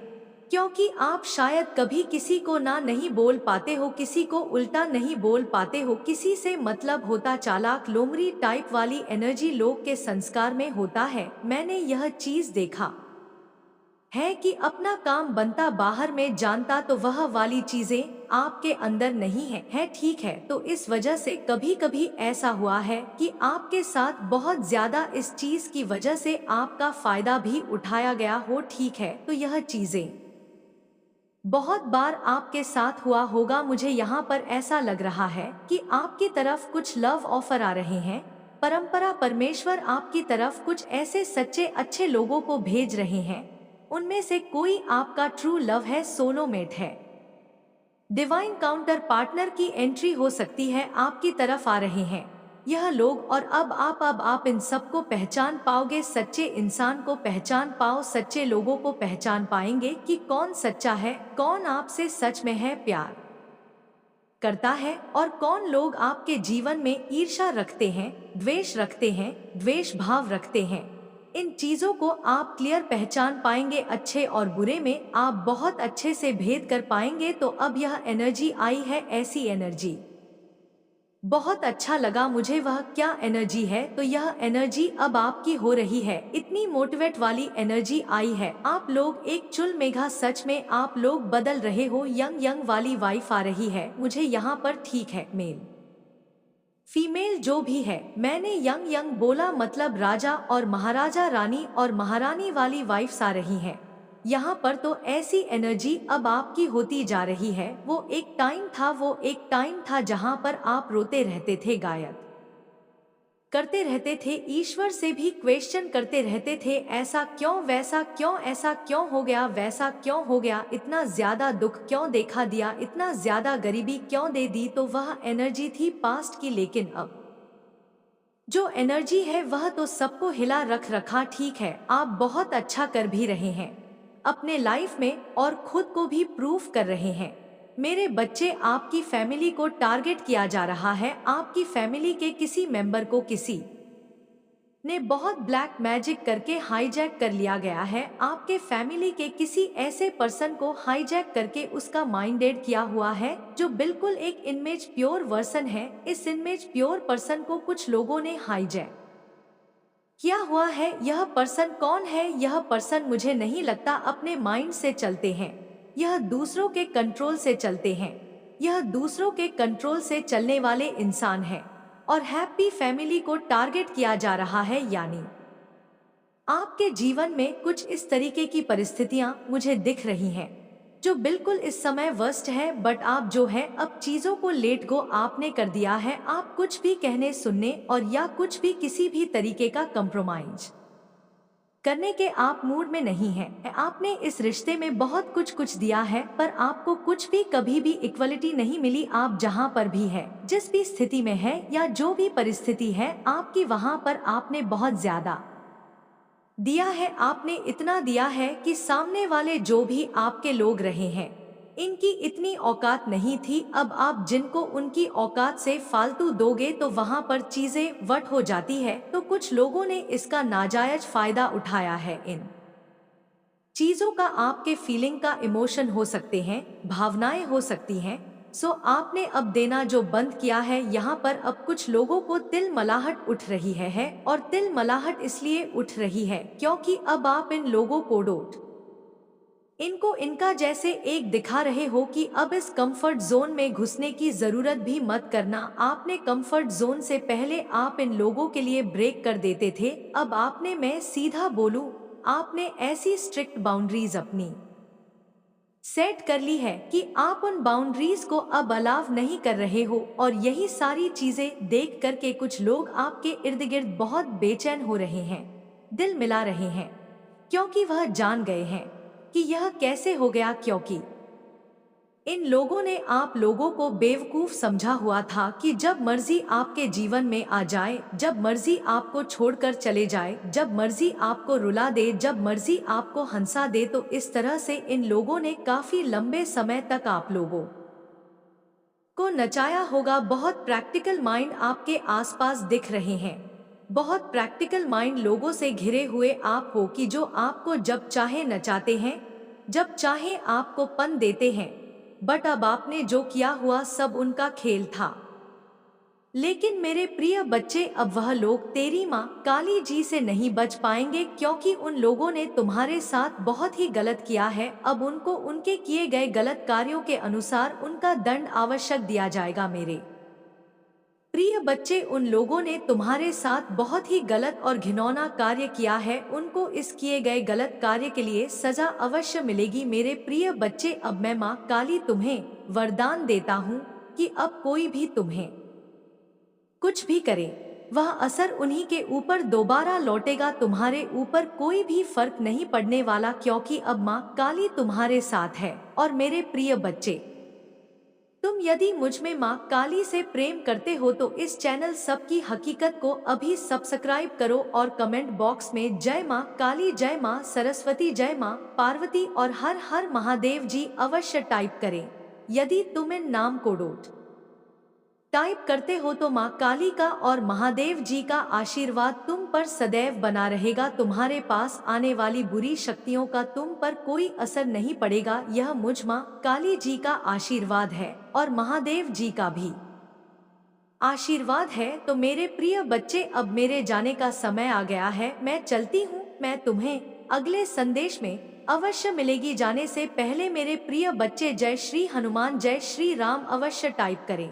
क्योंकि आप शायद कभी किसी को ना नहीं बोल पाते हो, किसी को उल्टा नहीं बोल पाते हो, किसी से मतलब होता चालाक लोमड़ी टाइप वाली एनर्जी लोग के संस्कार में होता है। मैंने यह चीज देखा है कि अपना काम बनता बाहर में जानता, तो वह वाली चीजें आपके अंदर नहीं है, ठीक है। तो इस वजह से कभी कभी ऐसा हुआ है कि आपके साथ बहुत ज्यादा इस चीज की वजह से आपका फायदा भी उठाया गया हो, ठीक है। तो यह चीजें बहुत बार आपके साथ हुआ होगा, मुझे यहाँ पर ऐसा लग रहा है कि आपकी तरफ कुछ लव ऑफर आ रहे हैं, परंपरा परमेश्वर आपकी तरफ कुछ ऐसे सच्चे अच्छे लोगों को भेज रहे हैं, उनमें से कोई आपका ट्रू लव है, सोलोमेट है, डिवाइन काउंटर पार्टनर की एंट्री हो सकती है, आपकी तरफ आ रहे हैं यह लोग। और अब आप इन सबको पहचान पाओगे, सच्चे इंसान को पहचान पाओ, सच्चे लोगों को पहचान पाएंगे कि कौन सच्चा है, कौन आपसे सच में है प्यार करता है, और कौन लोग आपके जीवन में ईर्ष्या रखते हैं, द्वेष रखते हैं, द्वेष भाव रखते हैं। इन चीजों को आप क्लियर पहचान पाएंगे, अच्छे और बुरे में आप बहुत अच्छे से भेद कर पाएंगे। तो अब यह एनर्जी आई है, ऐसी एनर्जी बहुत अच्छा लगा मुझे। वह क्या एनर्जी है, तो यह एनर्जी अब आपकी हो रही है। इतनी मोटिवेट वाली एनर्जी आई है। आप लोग एक चुल मेघा, सच में आप लोग बदल रहे हो। यंग यंग वाली वाइफ आ रही है मुझे यहाँ पर। ठीक है, मेल फीमेल जो भी है, मैंने यंग यंग बोला मतलब राजा और महाराजा, रानी और महारानी वाली वाइफ्स आ रही हैं। यहाँ पर तो ऐसी एनर्जी अब आपकी होती जा रही है। वो एक टाइम था जहाँ पर आप रोते रहते थे, गायक करते रहते थे, ईश्वर से भी क्वेश्चन करते रहते थे, ऐसा क्यों, वैसा क्यों, ऐसा क्यों हो गया, वैसा क्यों हो गया, इतना ज्यादा दुख क्यों देखा दिया, इतना ज्यादा गरीबी क्यों दे दी। तो वह एनर्जी थी पास्ट की, लेकिन अब जो एनर्जी है वह तो सबको हिला रख रखा। ठीक है, आप बहुत अच्छा कर भी रहे हैं अपने लाइफ में और खुद को भी प्रूफ कर रहे हैं। मेरे बच्चे, आपकी फैमिली को टारगेट किया जा रहा है। आपकी फैमिली के किसी मेंबर को किसी ने बहुत ब्लैक मैजिक करके हाईजैक कर लिया गया है। आपके फैमिली के किसी ऐसे पर्सन को हाईजैक करके उसका माइंडेड किया हुआ है, जो बिल्कुल एक इमेज प्योर वर्सन है। इस इमेज प्योर पर्सन को कुछ लोगों ने हाईजैक किया हुआ है। यह पर्सन कौन है? यह पर्सन मुझे नहीं लगता अपने माइंड से चलते हैं, यह दूसरों के कंट्रोल से चलते हैं। यह दूसरों के कंट्रोल से चलने वाले इंसान है और हैप्पी फैमिली को टारगेट किया जा रहा है। यानी आपके जीवन में कुछ इस तरीके की परिस्थितियां मुझे दिख रही हैं, जो बिल्कुल इस समय वर्स्ट है। बट आप जो है अब चीजों को लेट गो आपने कर दिया है। आप कुछ भी कहने सुनने और या कुछ भी किसी भी तरीके का कंप्रोमाइज करने के आप मूड में नहीं हैं। आपने इस रिश्ते में बहुत कुछ दिया है, पर आपको कुछ भी कभी भी इक्वलिटी नहीं मिली। आप जहाँ पर भी है, जिस भी स्थिति में है या जो भी परिस्थिति है आपकी, वहाँ पर आपने बहुत ज्यादा दिया है। आपने इतना दिया है कि सामने वाले जो भी आपके लोग रहे हैं, इनकी इतनी औकात नहीं थी। अब आप जिनको उनकी औकात से फालतू दोगे तो वहाँ पर चीजें वट हो जाती है। तो कुछ लोगों ने इसका नाजायज फायदा उठाया है। इन चीजों का आपके फीलिंग का इमोशन हो सकते हैं, भावनाएं हो सकती हैं। सो आपने अब देना जो बंद किया है। यहाँ पर अब कुछ लोगों को तिलमलाहट उठ रही है और तिलमलाहट इसलिए उठ रही है क्योंकि अब आप इन लोगों को डोट इनको इनका जैसे एक दिखा रहे हो कि अब इस कंफर्ट जोन में घुसने की जरूरत भी मत करना। आपने कंफर्ट जोन से पहले आप इन लोगों के लिए ब्रेक कर देते थे। अब आपने, मैं सीधा बोलूं, आपने ऐसी स्ट्रिक्ट बाउंड्रीज अपनी सेट कर ली है कि आप उन बाउंड्रीज को अब अलाव नहीं कर रहे हो। और यही सारी चीजें देख करके कुछ लोग आपके इर्द गिर्द बहुत बेचैन हो रहे हैं, दिल मिला रहे हैं, क्योंकि वह जान गए हैं कि यह कैसे हो गया। क्योंकि इन लोगों ने आप लोगों को बेवकूफ समझा हुआ था कि जब मर्जी आपके जीवन में आ जाए, जब मर्जी आपको छोड़कर चले जाए, जब मर्जी आपको रुला दे, जब मर्जी आपको हंसा दे। तो इस तरह से इन लोगों ने काफी लंबे समय तक आप लोगों को नचाया होगा। बहुत प्रैक्टिकल माइंड आपके आसपास दिख रहे हैं, बहुत प्रैक्टिकल माइंड लोगों से घिरे हुए आप हो कि जो आपको जब चाहे नचाते हैं, जब चाहे आपको पन देते हैं। बट अब आपने जो किया हुआ सब उनका खेल था। लेकिन मेरे प्रिय बच्चे, अब वह लोग तेरी माँ काली जी से नहीं बच पाएंगे, क्योंकि उन लोगों ने तुम्हारे साथ बहुत ही गलत किया है। अब उनको उनके किए गए गलत कार्यों के अनुसार उनका दंड आवश्यक दिया जाएगा। मेरे प्रिय बच्चे, उन लोगों ने तुम्हारे साथ बहुत ही गलत और घिनौना कार्य किया है। उनको इस किए गए गलत कार्य के लिए सजा अवश्य मिलेगी। मेरे प्रिय बच्चे, अब मैं माँ काली तुम्हें वरदान देता हूँ कि अब कोई भी तुम्हें कुछ भी करे, वह असर उन्हीं के ऊपर दोबारा लौटेगा। तुम्हारे ऊपर कोई भी फर्क नहीं पड़ने वाला, क्योंकि अब माँ काली तुम्हारे साथ है। और मेरे प्रिय बच्चे, तुम यदि मुझ में माँ काली से प्रेम करते हो तो इस चैनल सबकी हकीकत को अभी सब्सक्राइब करो और कमेंट बॉक्स में जय माँ काली, जय माँ सरस्वती, जय माँ पार्वती और हर हर महादेव जी अवश्य टाइप करें। यदि तुम इन नाम को डोट टाइप करते हो तो माँ काली का और महादेव जी का आशीर्वाद तुम पर सदैव बना रहेगा। तुम्हारे पास आने वाली बुरी शक्तियों का तुम पर कोई असर नहीं पड़ेगा। यह मुझ माँ काली जी का आशीर्वाद है और महादेव जी का भी। आशीर्वाद है। तो मेरे प्रिय बच्चे, अब मेरे जाने का समय आ गया है, मैं चलती हूँ। मैं तुम्हें अगले संदेश में अवश्य मिलेगी। जाने से पहले मेरे प्रिय बच्चे, जय श्री हनुमान, जय श्री राम अवश्य टाइप करें।